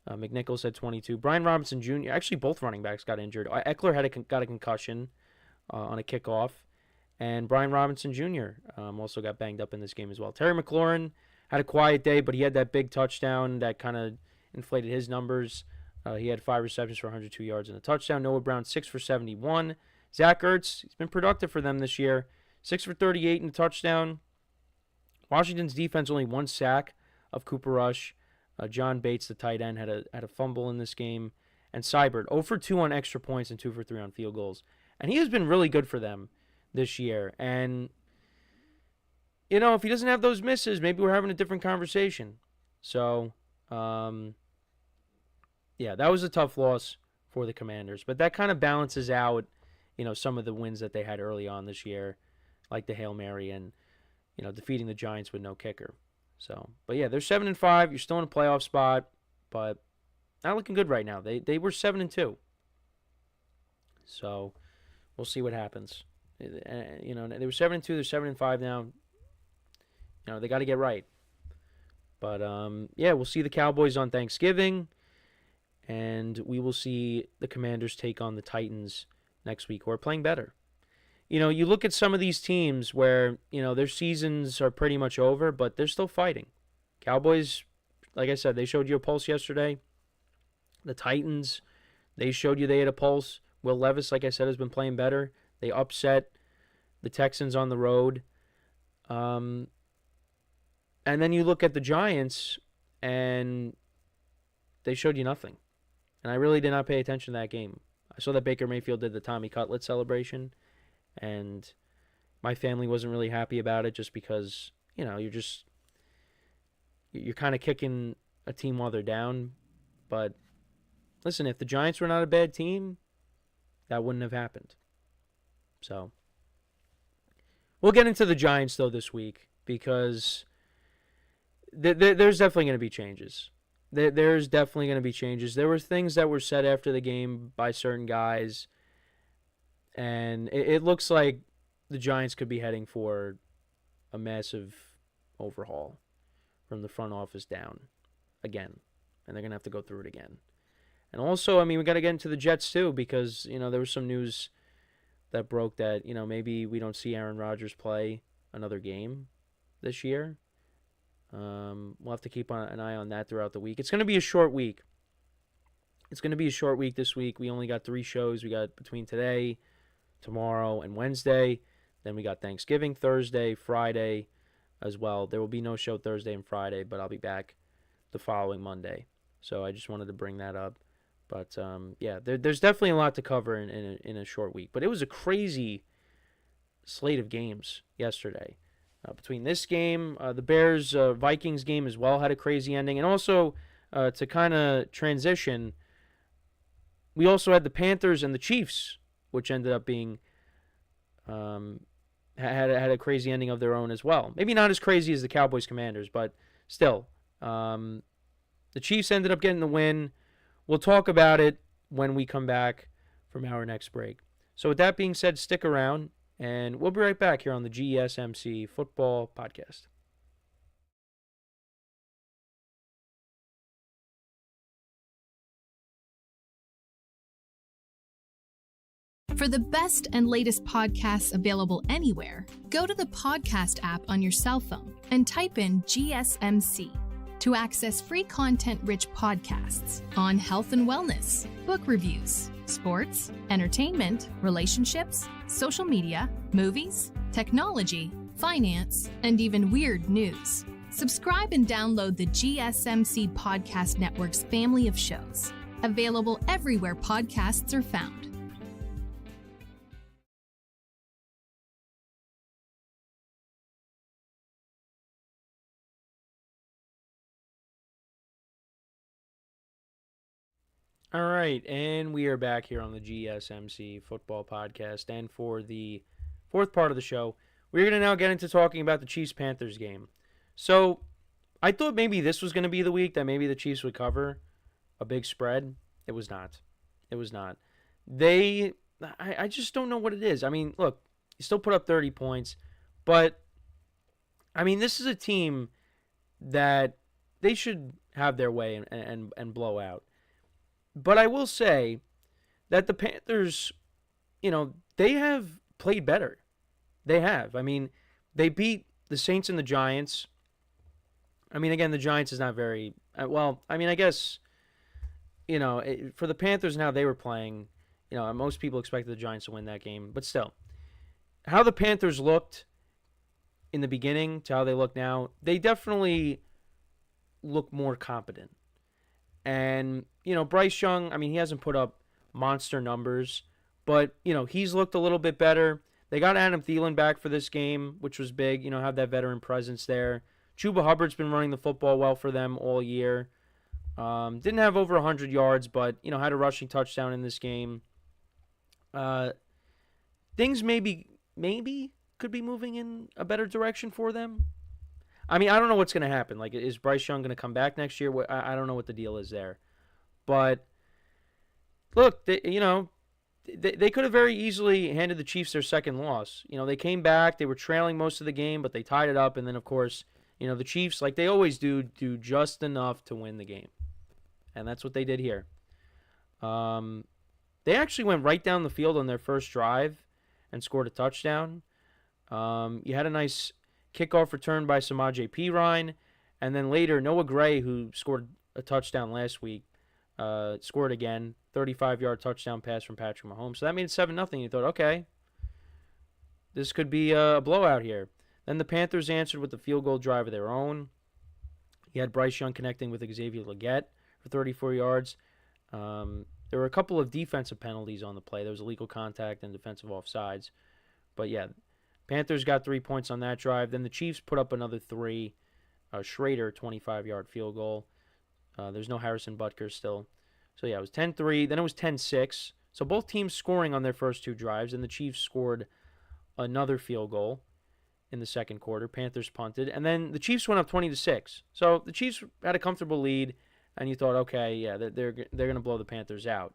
McNichols had 22. Brian Robinson Jr., actually both running backs got injured. Eckler got a concussion on a kickoff. And Brian Robinson Jr. Also got banged up in this game as well. Terry McLaurin had a quiet day, but he had that big touchdown that kind of inflated his numbers. He had 5 receptions for 102 yards and a touchdown. Noah Brown, 6 for 71. Zach Ertz, he's been productive for them this year. 6 for 38 and a touchdown. Washington's defense only 1 sack of Cooper Rush. John Bates, the tight end, had a fumble in this game. And Seibert, 0 for 2 on extra points and 2 for 3 on field goals. And he has been really good for them this year. And, if he doesn't have those misses, maybe we're having a different conversation. So, that was a tough loss for the Commanders. But that kind of balances out, some of the wins that they had early on this year, like the Hail Mary and, defeating the Giants with no kicker. So, but yeah, they're 7-5. You're still in a playoff spot, but not looking good right now. They were 7-2. So, we'll see what happens. They were 7-2. They're 7-5 now. They got to get right. But we'll see the Cowboys on Thanksgiving, and we will see the Commanders take on the Titans next week, who are playing better. You look at some of these teams where, their seasons are pretty much over, but they're still fighting. Cowboys, like I said, they showed you a pulse yesterday. The Titans, they showed you they had a pulse. Will Levis, like I said, has been playing better. They upset the Texans on the road. And then you look at the Giants, and they showed you nothing. And I really did not pay attention to that game. I saw that Baker Mayfield did the Tommy Cutlet celebration, and my family wasn't really happy about it just because, you're kind of kicking a team while they're down. But listen, if the Giants were not a bad team, that wouldn't have happened. So we'll get into the Giants, though, this week because there's definitely going to be changes. There's definitely going to be changes. There were things that were said after the game by certain guys, and it looks like the Giants could be heading for a massive overhaul from the front office down again, and they're going to have to go through it again. And also, we got to get into the Jets too because, there was some news that broke that, maybe we don't see Aaron Rodgers play another game this year. We'll have to keep an eye on that throughout the week. It's going to be a short week. It's going to be a short week this week. We only got 3 shows. We got between today, tomorrow, and Wednesday. Then we got Thanksgiving Thursday, Friday as well. There will be no show Thursday and Friday, but I'll be back the following Monday. So I just wanted to bring that up. But, there's definitely a lot to cover in a short week. But it was a crazy slate of games yesterday. Between this game, the Bears-Vikings game as well had a crazy ending. And also, to kind of transition, we also had the Panthers and the Chiefs, which ended up being had a crazy ending of their own as well. Maybe not as crazy as the Cowboys-Commanders, but still. The Chiefs ended up getting the win. We'll talk about it when we come back from our next break. So with that being said, stick around. And we'll be right back here on the GSMC Football Podcast. For the best and latest podcasts available anywhere, go to the podcast app on your cell phone and type in GSMC to access free content-rich podcasts on health and wellness, book reviews, sports, entertainment, relationships, social media, movies, technology, finance, and even weird news. Subscribe and download the GSMC Podcast Network's family of shows, available everywhere podcasts are found. All right, and we are back here on the GSMC Football Podcast. And for the fourth part of the show, we're going to now get into talking about the Chiefs-Panthers game. So I thought maybe this was going to be the week that maybe the Chiefs would cover a big spread. It was not. It was not. I just don't know what it is. Look, you still put up 30 points, but, this is a team that they should have their way and blow out. But I will say that the Panthers, they have played better. They have. I mean, they beat the Saints and the Giants. I mean, again, the Giants is not very well. I mean, I guess, for the Panthers now they were playing. Most people expected the Giants to win that game, but still, how the Panthers looked in the beginning to how they look now, they definitely look more competent. And Bryce Young, I mean, he hasn't put up monster numbers, but he's looked a little bit better. They got Adam Thielen back for this game, which was big. Have that veteran presence there. Chuba Hubbard's been running the football well for them all year. Didn't have over 100 yards, but had a rushing touchdown in this game. Things maybe could be moving in a better direction for them. I mean, I don't know what's going to happen. Like, is Bryce Young going to come back next year? I don't know what the deal is there. But look, they could have very easily handed the Chiefs their second loss. They came back. They were trailing most of the game, but they tied it up. And then, of course, the Chiefs, like they always do just enough to win the game. And that's what they did here. They actually went right down the field on their first drive and scored a touchdown. You had a nice kickoff return by Samaje Perine. And then later, Noah Gray, who scored a touchdown last week, scored again. 35-yard touchdown pass from Patrick Mahomes. So that made it 7-0. You thought, okay, this could be a blowout here. Then the Panthers answered with a field goal drive of their own. You had Bryce Young connecting with Xavier Legette for 34 yards. There were a couple of defensive penalties on the play. There was illegal contact and defensive offsides. But, yeah, Panthers got 3 points on that drive. Then the Chiefs put up another 3. Schrader, 25-yard field goal. There's no Harrison Butker still. So, yeah, it was 10-3. Then it was 10-6. So both teams scoring on their first 2 drives. And the Chiefs scored another field goal in the second quarter. Panthers punted. And then the Chiefs went up 20-6. So the Chiefs had a comfortable lead. And you thought, okay, yeah, they're going to blow the Panthers out.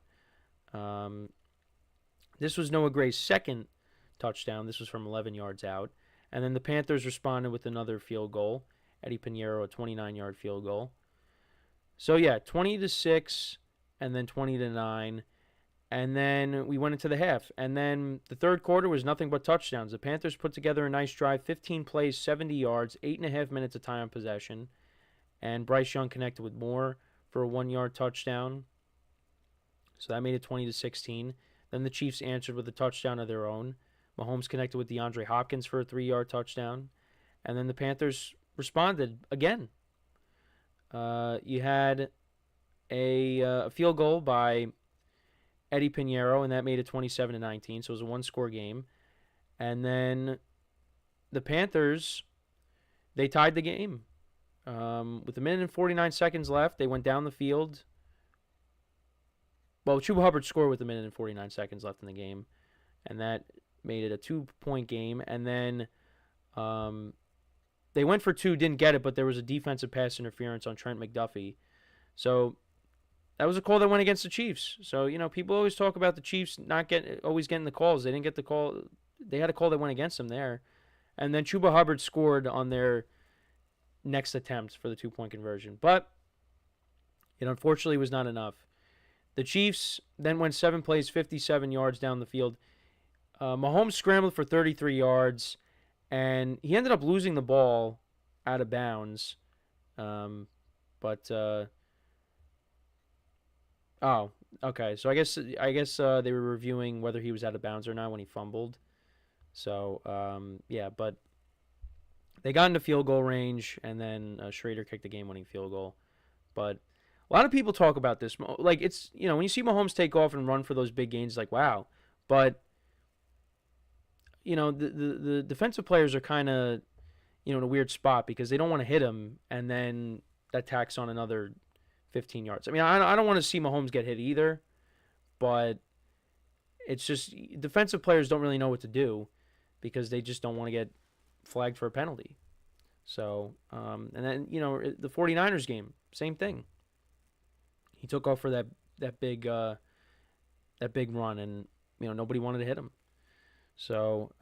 This was Noah Gray's second touchdown. This was from 11 yards out. And then the Panthers responded with another field goal. Eddie Pinheiro, a 29-yard field goal. So, yeah, 20-6 and then 20-9. And then we went into the half. And then the third quarter was nothing but touchdowns. The Panthers put together a nice drive, 15 plays, 70 yards, 8.5 minutes of time on possession. And Bryce Young connected with Moore for a 1-yard touchdown. So that made it 20-16. Then the Chiefs answered with a touchdown of their own. Mahomes connected with DeAndre Hopkins for a 3-yard touchdown. And then the Panthers responded again. You had a field goal by Eddie Pinheiro, and that made it 27-19. So it was a 1-score game. And then the Panthers, they tied the game. With 1 minute and 49 seconds left, they went down the field. Well, Chuba Hubbard scored with 1 minute and 49 seconds left in the game, and that made it a 2-point game. And then they went for 2, didn't get it, but there was a defensive pass interference on Trent McDuffie. So that was a call that went against the Chiefs. So, people always talk about the Chiefs always getting the calls. They didn't get the call. They had a call that went against them there. And then Chuba Hubbard scored on their next attempt for the 2-point conversion. But it unfortunately was not enough. The Chiefs then went 7 plays, 57 yards down the field. Mahomes scrambled for 33 yards, and he ended up losing the ball out of bounds. Okay. So I guess they were reviewing whether he was out of bounds or not when he fumbled. So, but they got into field goal range, and then Schrader kicked the game-winning field goal. But a lot of people talk about this. Like, it's, when you see Mahomes take off and run for those big gains, like, wow. But, the defensive players are kind of, in a weird spot because they don't want to hit him, and then that tacks on another 15 yards. I mean, I don't want to see Mahomes get hit either, but it's just defensive players don't really know what to do because they just don't want to get flagged for a penalty. So, and then, the 49ers game, same thing. He took off for that big run, and, nobody wanted to hit him. So,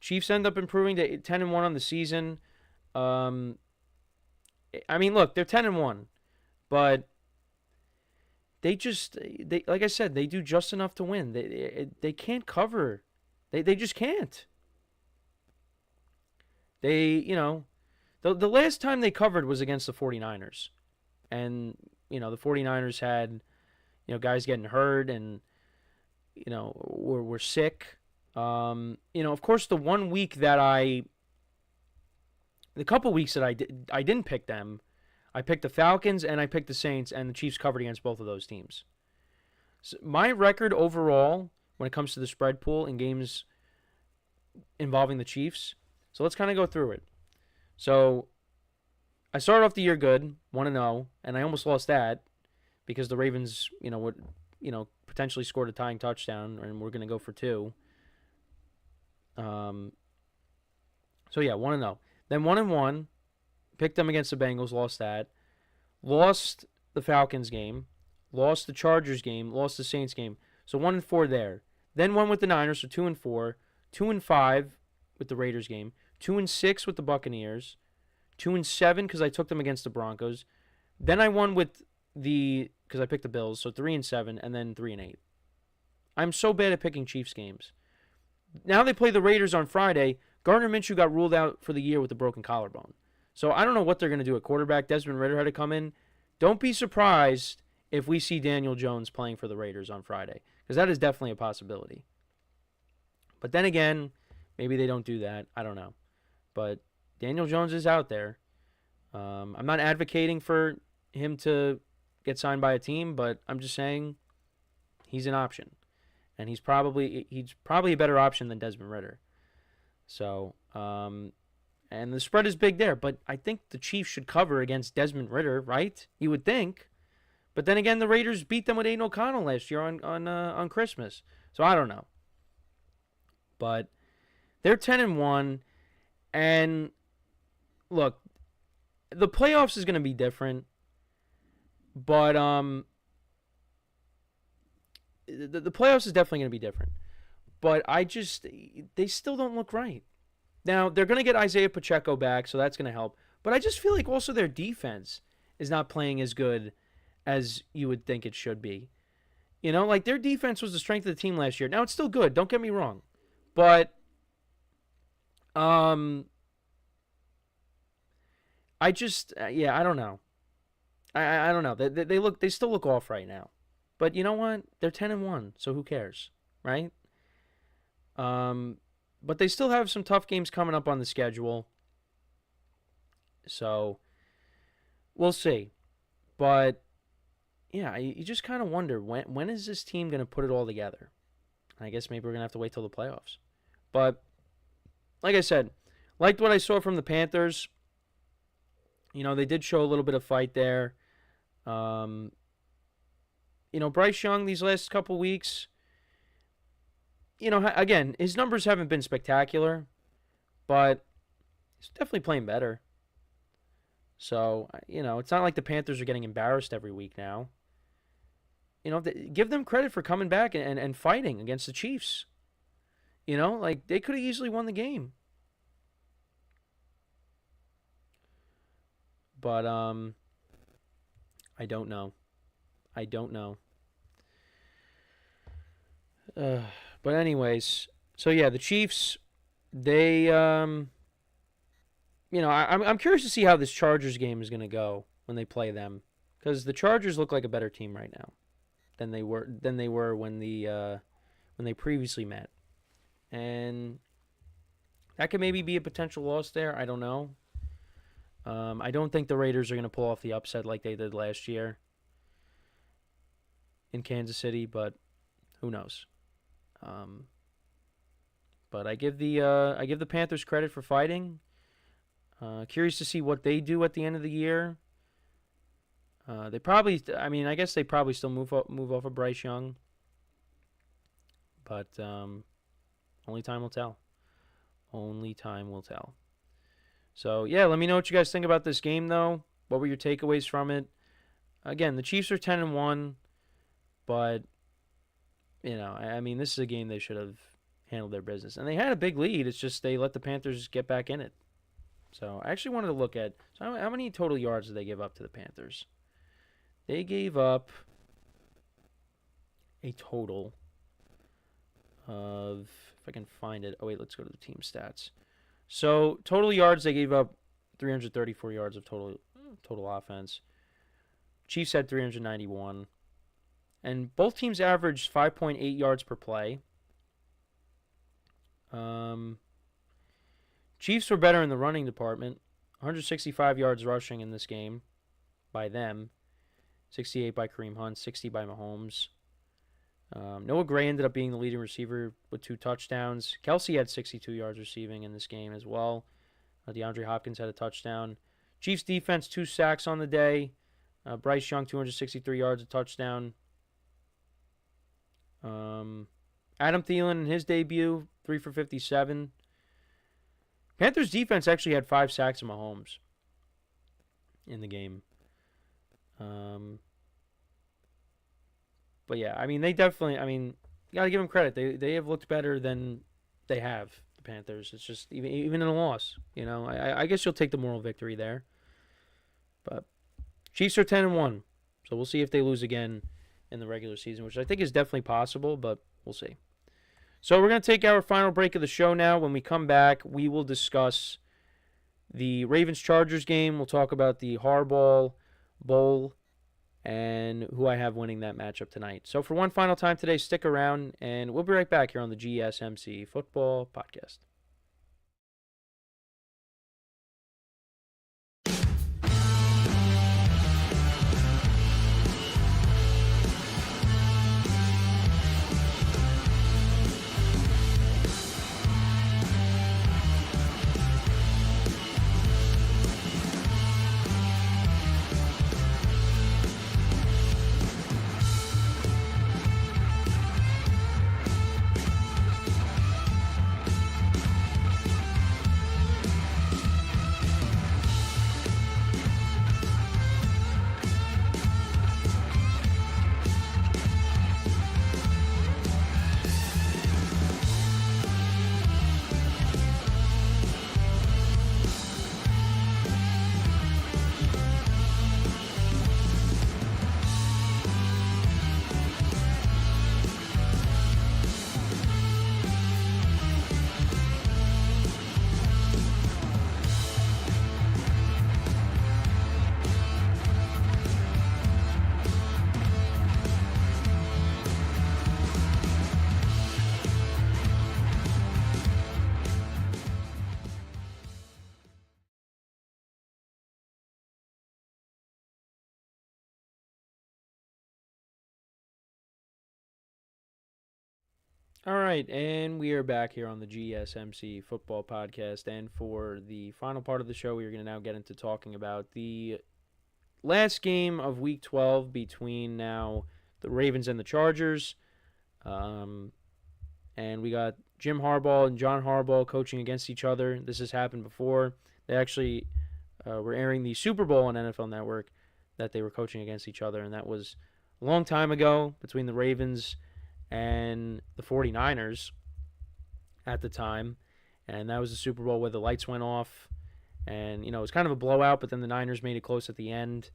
Chiefs end up improving to 10-1 on the season. I mean, look, they're 10-1. but they like I said, they do just enough to win. They can't cover. They just can't. The last time they covered was against the 49ers. And, the 49ers had, guys getting hurt and, were sick. Of course, the couple weeks that I didn't pick them, I picked the Falcons and I picked the Saints, and the Chiefs covered against both of those teams. So my record overall, when it comes to the spread pool in games involving the Chiefs, so let's kind of go through it. So I started off the year good, 1-0, and I almost lost that because the Ravens, potentially scored a tying touchdown, and we're going to go for 2. So yeah, 1-0. Then 1-1, picked them against the Bengals, lost that. Lost the Falcons game, lost the Chargers game, lost the Saints game. So 1-4 there. Then won with the Niners, so 2-4. 2-5 with the Raiders game. 2-6 with the Buccaneers. 2-7 because I took them against the Broncos. Then I won because I picked the Bills, so 3-7, and then 3-8. I'm so bad at picking Chiefs games. Now they play the Raiders on Friday. Gardner Minshew got ruled out for the year with a broken collarbone. So I don't know what they're going to do at quarterback. Desmond Ridder had to come in. Don't be surprised if we see Daniel Jones playing for the Raiders on Friday, because that is definitely a possibility. But then again, maybe they don't do that. I don't know. But Daniel Jones is out there. I'm not advocating for him to get signed by a team, but I'm just saying he's an option. And he's probably a better option than Desmond Ridder. So, and the spread is big there, but I think the Chiefs should cover against Desmond Ridder, right? You would think. But then again, the Raiders beat them with Aiden O'Connell last year on Christmas. So I don't know. But they're 10-1, and look, the playoffs is going to be different, but the playoffs is definitely going to be different. But they still don't look right. Now, they're going to get Isaiah Pacheco back, so that's going to help. But I just feel like also their defense is not playing as good as you would think it should be. Like their defense was the strength of the team last year. Now, it's still good, don't get me wrong. But I don't know. I don't know. They still look off right now. But you know what? They're 10-1, so who cares, right? But they still have some tough games coming up on the schedule. So we'll see. But yeah, you just kind of wonder when is this team going to put it all together? I guess maybe we're going to have to wait till the playoffs. But like I said, liked what I saw from the Panthers. They did show a little bit of fight there. Bryce Young these last couple weeks, again, his numbers haven't been spectacular, but he's definitely playing better. So, it's not like the Panthers are getting embarrassed every week now. Give them credit for coming back and fighting against the Chiefs. Like they could have easily won the game. But I don't know. But anyways, so yeah, the Chiefs, they I'm curious to see how this Chargers game is going to go when they play them, cuz the Chargers look like a better team right now than they were when they previously met. And that could maybe be a potential loss there. I don't know. I don't think the Raiders are going to pull off the upset like they did last year in Kansas City, but who knows? But I give the Panthers credit for fighting. Curious to see what they do at the end of the year. I guess they probably still move off of Bryce Young, but only time will tell. Only time will tell. So, yeah, let me know what you guys think about this game, though. What were your takeaways from it? Again, the Chiefs are 10-1, but, this is a game they should have handled their business. And they had a big lead. It's just they let the Panthers get back in it. So, I actually wanted to look at how many total yards did they give up to the Panthers? They gave up a total of, if I can find it. Oh, wait, let's go to the team stats. So, total yards, they gave up 334 yards of total offense. Chiefs had 391. And both teams averaged 5.8 yards per play. Chiefs were better in the running department. 165 yards rushing in this game by them. 68 by Kareem Hunt, 60 by Mahomes. Noah Gray ended up being the leading receiver with 2 touchdowns. Kelsey had 62 yards receiving in this game as well. DeAndre Hopkins had a touchdown. Chiefs defense, 2 sacks on the day. Bryce Young, 263 yards, a touchdown. Adam Thielen in his debut, 3 for 57. Panthers defense actually had 5 sacks of Mahomes in the game. But yeah, I mean, they definitely, you got to give them credit. They have looked better than they have, the Panthers. It's just, even in a loss, I guess you'll take the moral victory there. But Chiefs are 10-1, so we'll see if they lose again in the regular season, which I think is definitely possible, but we'll see. So we're going to take our final break of the show now. When we come back, we will discuss the Ravens-Chargers game. We'll talk about the Harbaugh Bowl and who I have winning that matchup tonight. So for one final time today, stick around, and we'll be right back here on the GSMC Football Podcast. All right, and we are back here on the GSMC Football Podcast, and for the final part of the show, we are going to now get into talking about the last game of Week 12 between now the Ravens and the Chargers, and we got Jim Harbaugh and John Harbaugh coaching against each other. This has happened before. They actually were airing the Super Bowl on NFL Network that they were coaching against each other, and that was a long time ago between the Ravens and the 49ers at the time. And that was the Super Bowl where the lights went off. And, it was kind of a blowout, but then the Niners made it close at the end.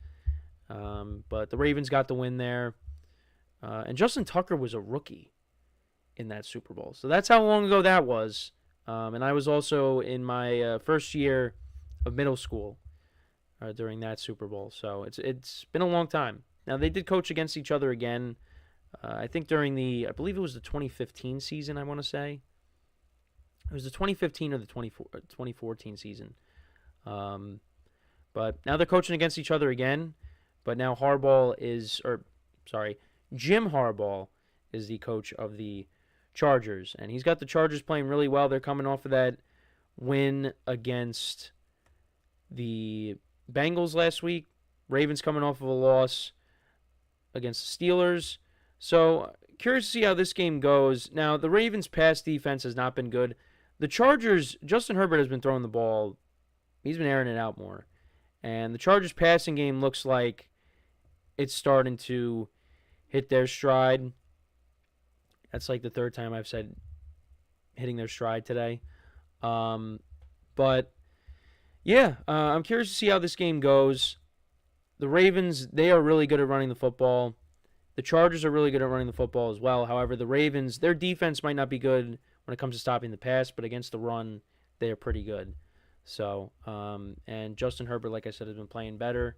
But the Ravens got the win there. And Justin Tucker was a rookie in that Super Bowl. So that's how long ago that was. And I was also in my first year of middle school during that Super Bowl. So it's been a long time. Now, they did coach against each other again. I think during I believe it was the 2015 season, I want to say. It was the 2015 or the 2014 season. But now they're coaching against each other again. But now Jim Harbaugh is the coach of the Chargers. And he's got the Chargers playing really well. They're coming off of that win against the Bengals last week. Ravens coming off of a loss against the Steelers. So, curious to see how this game goes. Now, the Ravens' pass defense has not been good. The Chargers, Justin Herbert has been throwing the ball. He's been airing it out more. And the Chargers' passing game looks like it's starting to hit their stride. That's like the third time I've said hitting their stride today. But, yeah, I'm curious to see how this game goes. the Ravens, they are really good at running the football. The Chargers are really good at running the football as well. However, the Ravens, their defense might not be good when it comes to stopping the pass, but against the run, they are pretty good. So, and Justin Herbert, like I said, has been playing better.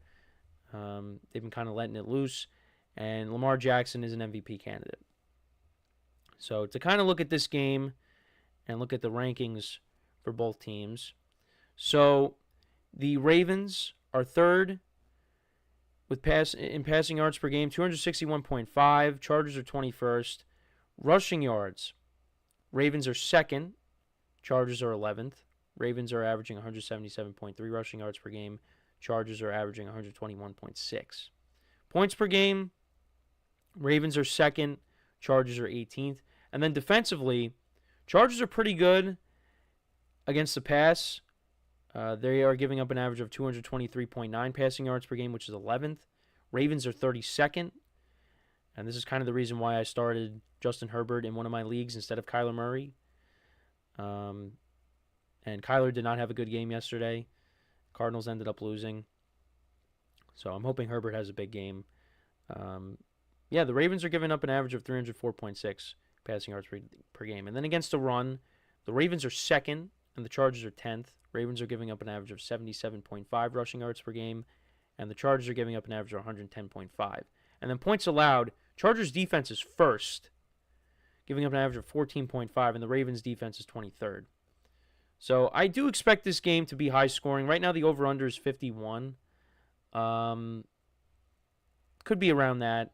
They've been kind of letting it loose. And Lamar Jackson is an MVP candidate. So, to kind of look at this game and look at the rankings for both teams. So, the Ravens are third with passing yards per game, 261.5. Chargers are 21st. Rushing yards, Ravens are second. Chargers are 11th. Ravens are averaging 177.3 rushing yards per game. Chargers are averaging 121.6. Points per game, Ravens are second. Chargers are 18th. And then defensively, Chargers are pretty good against the pass. They are giving up an average of 223.9 passing yards per game, which is 11th. Ravens are 32nd. And this is kind of the reason why I started Justin Herbert in one of my leagues instead of Kyler Murray. And Kyler did not have a good game yesterday. Cardinals ended up losing. So I'm hoping Herbert has a big game. The Ravens are giving up an average of 304.6 passing yards per game. And then against the run, the Ravens are second and the Chargers are 10th. Ravens are giving up an average of 77.5 rushing yards per game, and the Chargers are giving up an average of 110.5. And then points allowed, Chargers defense is first, giving up an average of 14.5, and the Ravens defense is 23rd. So I do expect this game to be high scoring. Right now the over-under is 51. Could be around that.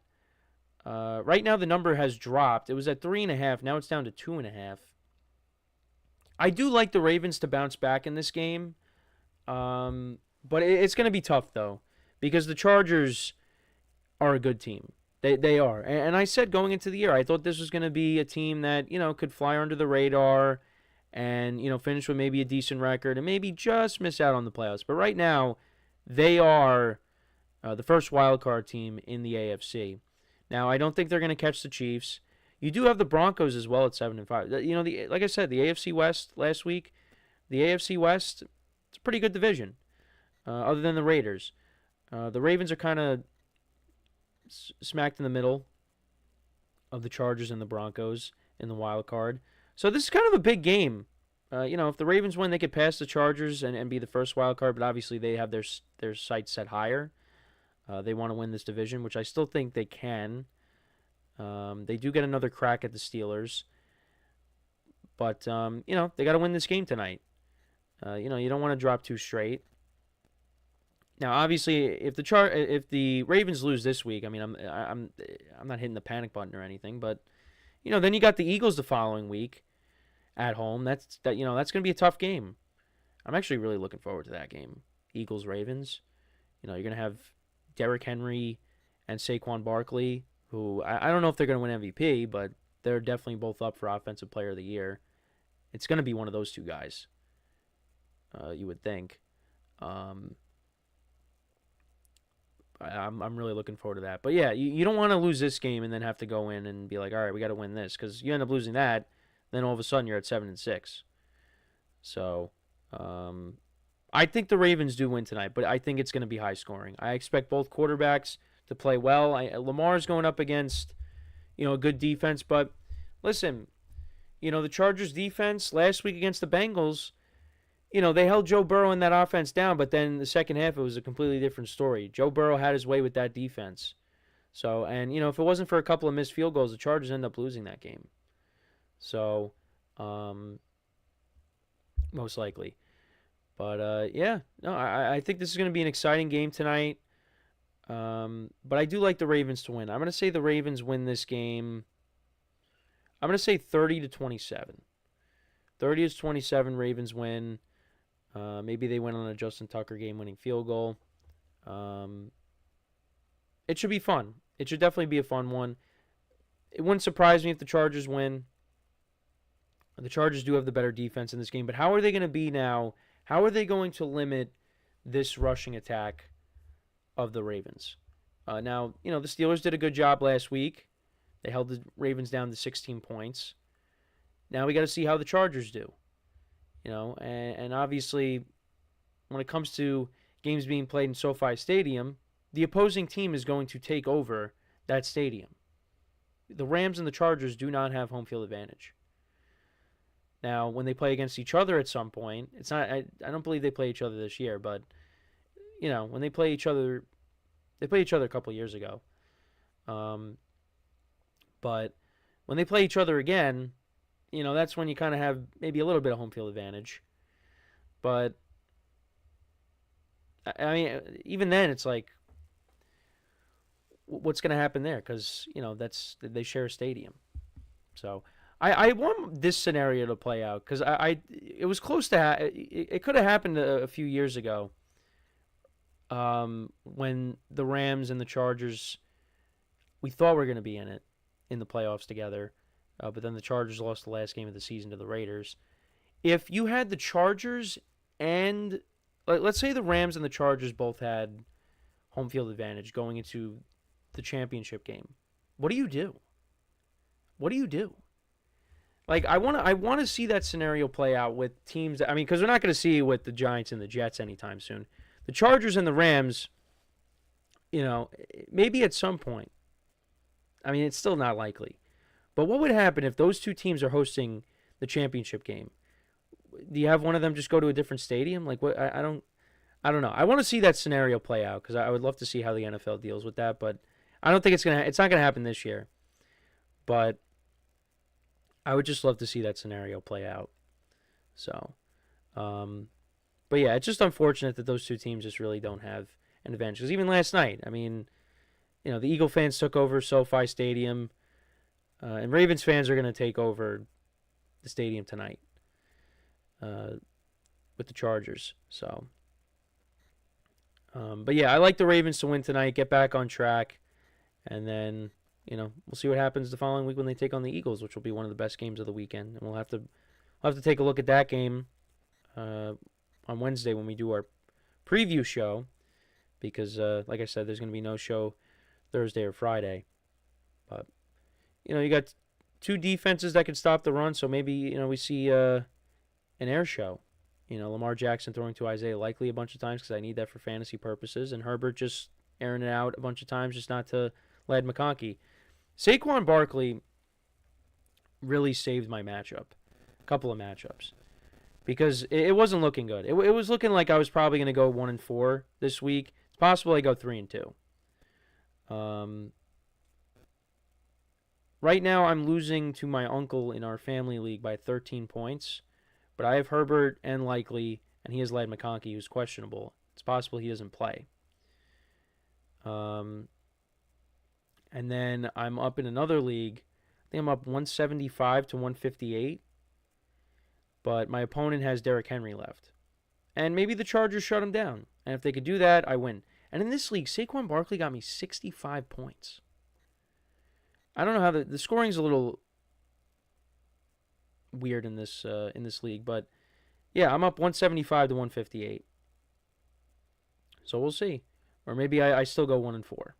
Right now the number has dropped. It was at 3.5. Now it's down to 2.5. I do like the Ravens to bounce back in this game. But it's going to be tough, though, because the Chargers are a good team. They are. And I said going into the year, I thought this was going to be a team that, could fly under the radar and, finish with maybe a decent record and maybe just miss out on the playoffs. But right now, they are the first wild card team in the AFC. Now, I don't think they're going to catch the Chiefs. You do have the Broncos as well at 7-5. Like I said, the AFC West last week, the AFC West, it's a pretty good division, other than the Raiders. The Ravens are kind of smacked in the middle of the Chargers and the Broncos in the wild card. So this is kind of a big game. If the Ravens win, they could pass the Chargers and be the first wild card, but obviously they have their sights set higher. They want to win this division, which I still think they can. They do get another crack at the Steelers. But, they got to win this game tonight. You don't want to drop two straight. Now, obviously, if the Ravens lose this week, I mean, I'm not hitting the panic button or anything, but then you got the Eagles the following week at home. That's going to be a tough game. I'm actually really looking forward to that game. Eagles Ravens. You're going to have Derrick Henry and Saquon Barkley, who I don't know if they're going to win MVP, but they're definitely both up for Offensive Player of the Year. It's going to be one of those two guys, you would think. I'm really looking forward to that. But yeah, you don't want to lose this game and then have to go in and be like, all right, we got to win this, because you end up losing that, then all of a sudden you're at 7-6. So I think the Ravens do win tonight, but I think it's going to be high scoring. I expect both quarterbacks to play well. Lamar's going up against, a good defense, but listen, the Chargers defense last week against the Bengals, they held Joe Burrow in that offense down, but then the second half, it was a completely different story. Joe Burrow had his way with that defense. So, and, if it wasn't for a couple of missed field goals, the Chargers end up losing that game. So, most likely. But, I think this is going to be an exciting game tonight. But I do like the Ravens to win. I'm going to say the Ravens win this game. I'm going to say 30-27. 30-27, Ravens win. Maybe they win on a Justin Tucker game-winning field goal. It should be fun. It should definitely be a fun one. It wouldn't surprise me if the Chargers win. The Chargers do have the better defense in this game, but how are they going to be now? How are they going to limit this rushing attack of the Ravens? Now, the Steelers did a good job last week. They held the Ravens down to 16 points. Now we got to see how the Chargers do. And obviously, when it comes to games being played in SoFi Stadium, the opposing team is going to take over that stadium. The Rams and the Chargers do not have home field advantage. Now, when they play against each other at some point, it's not. I don't believe they play each other this year, but when they play each other, they played each other a couple of years ago. But when they play each other again, that's when you kind of have maybe a little bit of home field advantage. But I mean, even then, it's like, what's going to happen there? Because they share a stadium. So I want this scenario to play out because it was close to it could have happened a few years ago. When the Rams and the Chargers, we thought we were going to be in the playoffs together, but then the Chargers lost the last game of the season to the Raiders. If you had the Chargers and let's say the Rams and the Chargers both had home field advantage going into the championship game, what do you do? What do you do? Like, I want to see that scenario play out with teams. Because we're not going to see it with the Giants and the Jets anytime soon. The Chargers and the Rams, maybe at some point. It's still not likely. But what would happen if those two teams are hosting the championship game? Do you have one of them just go to a different stadium? Like, what? I don't know. I want to see that scenario play out because I would love to see how the NFL deals with that. But I don't think it's not gonna happen this year. But I would just love to see that scenario play out. So, but yeah, it's just unfortunate that those two teams just really don't have an advantage. Because even last night, the Eagle fans took over SoFi Stadium, and Ravens fans are going to take over the stadium tonight with the Chargers. So, but yeah, I like the Ravens to win tonight, get back on track, and then we'll see what happens the following week when they take on the Eagles, which will be one of the best games of the weekend. And we'll have to take a look at that game on Wednesday when we do our preview show, because like I said, there's going to be no show Thursday or Friday. But you got two defenses that can stop the run, so maybe we see an air show. Lamar Jackson throwing to Isaiah Likely a bunch of times because I need that for fantasy purposes, and Herbert just airing it out a bunch of times just not to Ladd McConkey. Saquon Barkley really saved my matchup, a couple of matchups, because it wasn't looking good. It was looking like I was probably going to go 1-4 this week. It's possible I go 3-2. Right now I'm losing to my uncle in our family league by 13 points, but I have Herbert and Likely, and he has Ladd McConkey, who's questionable. It's possible he doesn't play. And then I'm up in another league. I think I'm up 175 to 158. But my opponent has Derrick Henry left. And maybe the Chargers shut him down. And if they could do that, I win. And in this league, Saquon Barkley got me 65 points. I don't know how the scoring's a little weird in this league, but yeah, I'm up 175 to 158. So we'll see. Or maybe I still go 1-4.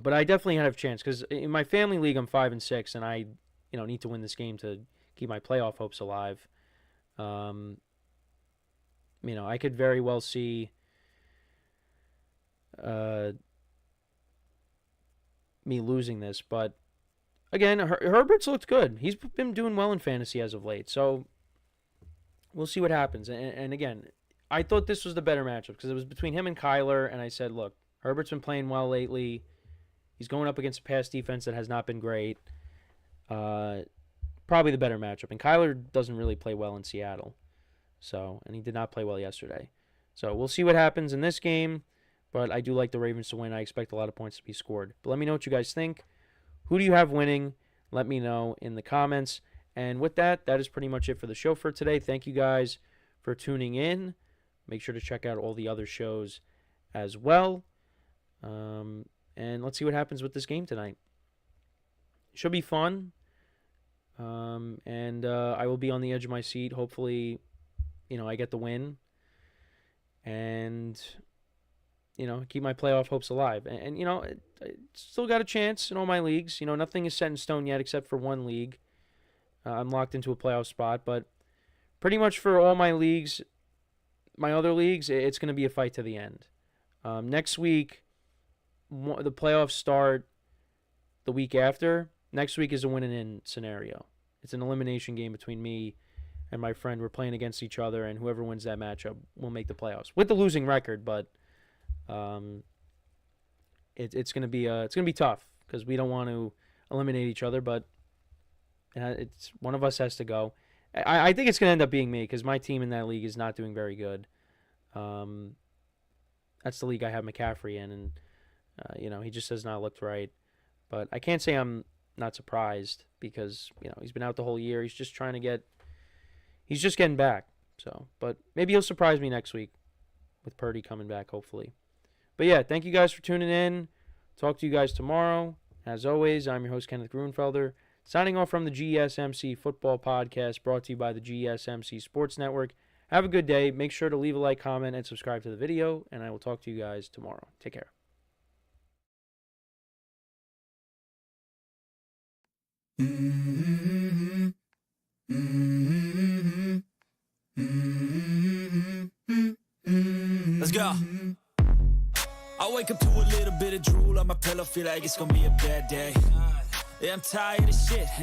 But I definitely have a chance because in my family league I'm 5-6, and I need to win this game to keep my playoff hopes alive. I could very well see me losing this, but again, Herbert's looked good. He's been doing well in fantasy as of late, so we'll see what happens. And again, I thought this was the better matchup because it was between him and Kyler, and I said, look, Herbert's been playing well lately. He's going up against a pass defense that has not been great. Probably the better matchup. And Kyler doesn't really play well in Seattle. And he did not play well yesterday. So we'll see what happens in this game. But I do like the Ravens to win. I expect a lot of points to be scored. But let me know what you guys think. Who do you have winning? Let me know in the comments. And with that, that is pretty much it for the show for today. Thank you guys for tuning in. Make sure to check out all the other shows as well. And let's see what happens with this game tonight. Should be fun. And I will be on the edge of my seat. Hopefully, I get the win. And, keep my playoff hopes alive. And I still got a chance in all my leagues. Nothing is set in stone yet except for one league. I'm locked into a playoff spot. But pretty much for all my leagues, my other leagues, it's going to be a fight to the end. Next week, the playoffs start the week after. Next week is a win-and-in scenario. It's an elimination game between me and my friend. We're playing against each other, and whoever wins that matchup will make the playoffs with the losing record. But it's gonna be tough because we don't want to eliminate each other. But it's one of us has to go. I think it's gonna end up being me because my team in that league is not doing very good. That's the league I have McCaffrey in, and he just has not looked right. But I can't say I'm not surprised because he's been out the whole year. He's just getting back. So, but maybe he'll surprise me next week with Purdy coming back, hopefully. But yeah, thank you guys for tuning in. Talk to you guys tomorrow. As always, I'm your host Kenneth Grunfelder, signing off from the GSMC Football Podcast, brought to you by the GSMC Sports Network. Have a good day. Make sure to leave a like, comment, and subscribe to the video, and I will talk to you guys tomorrow. Take care. Let's go. I wake up to a little bit of drool on my pillow, feel like it's gonna be a bad day. Yeah, I'm tired of shit.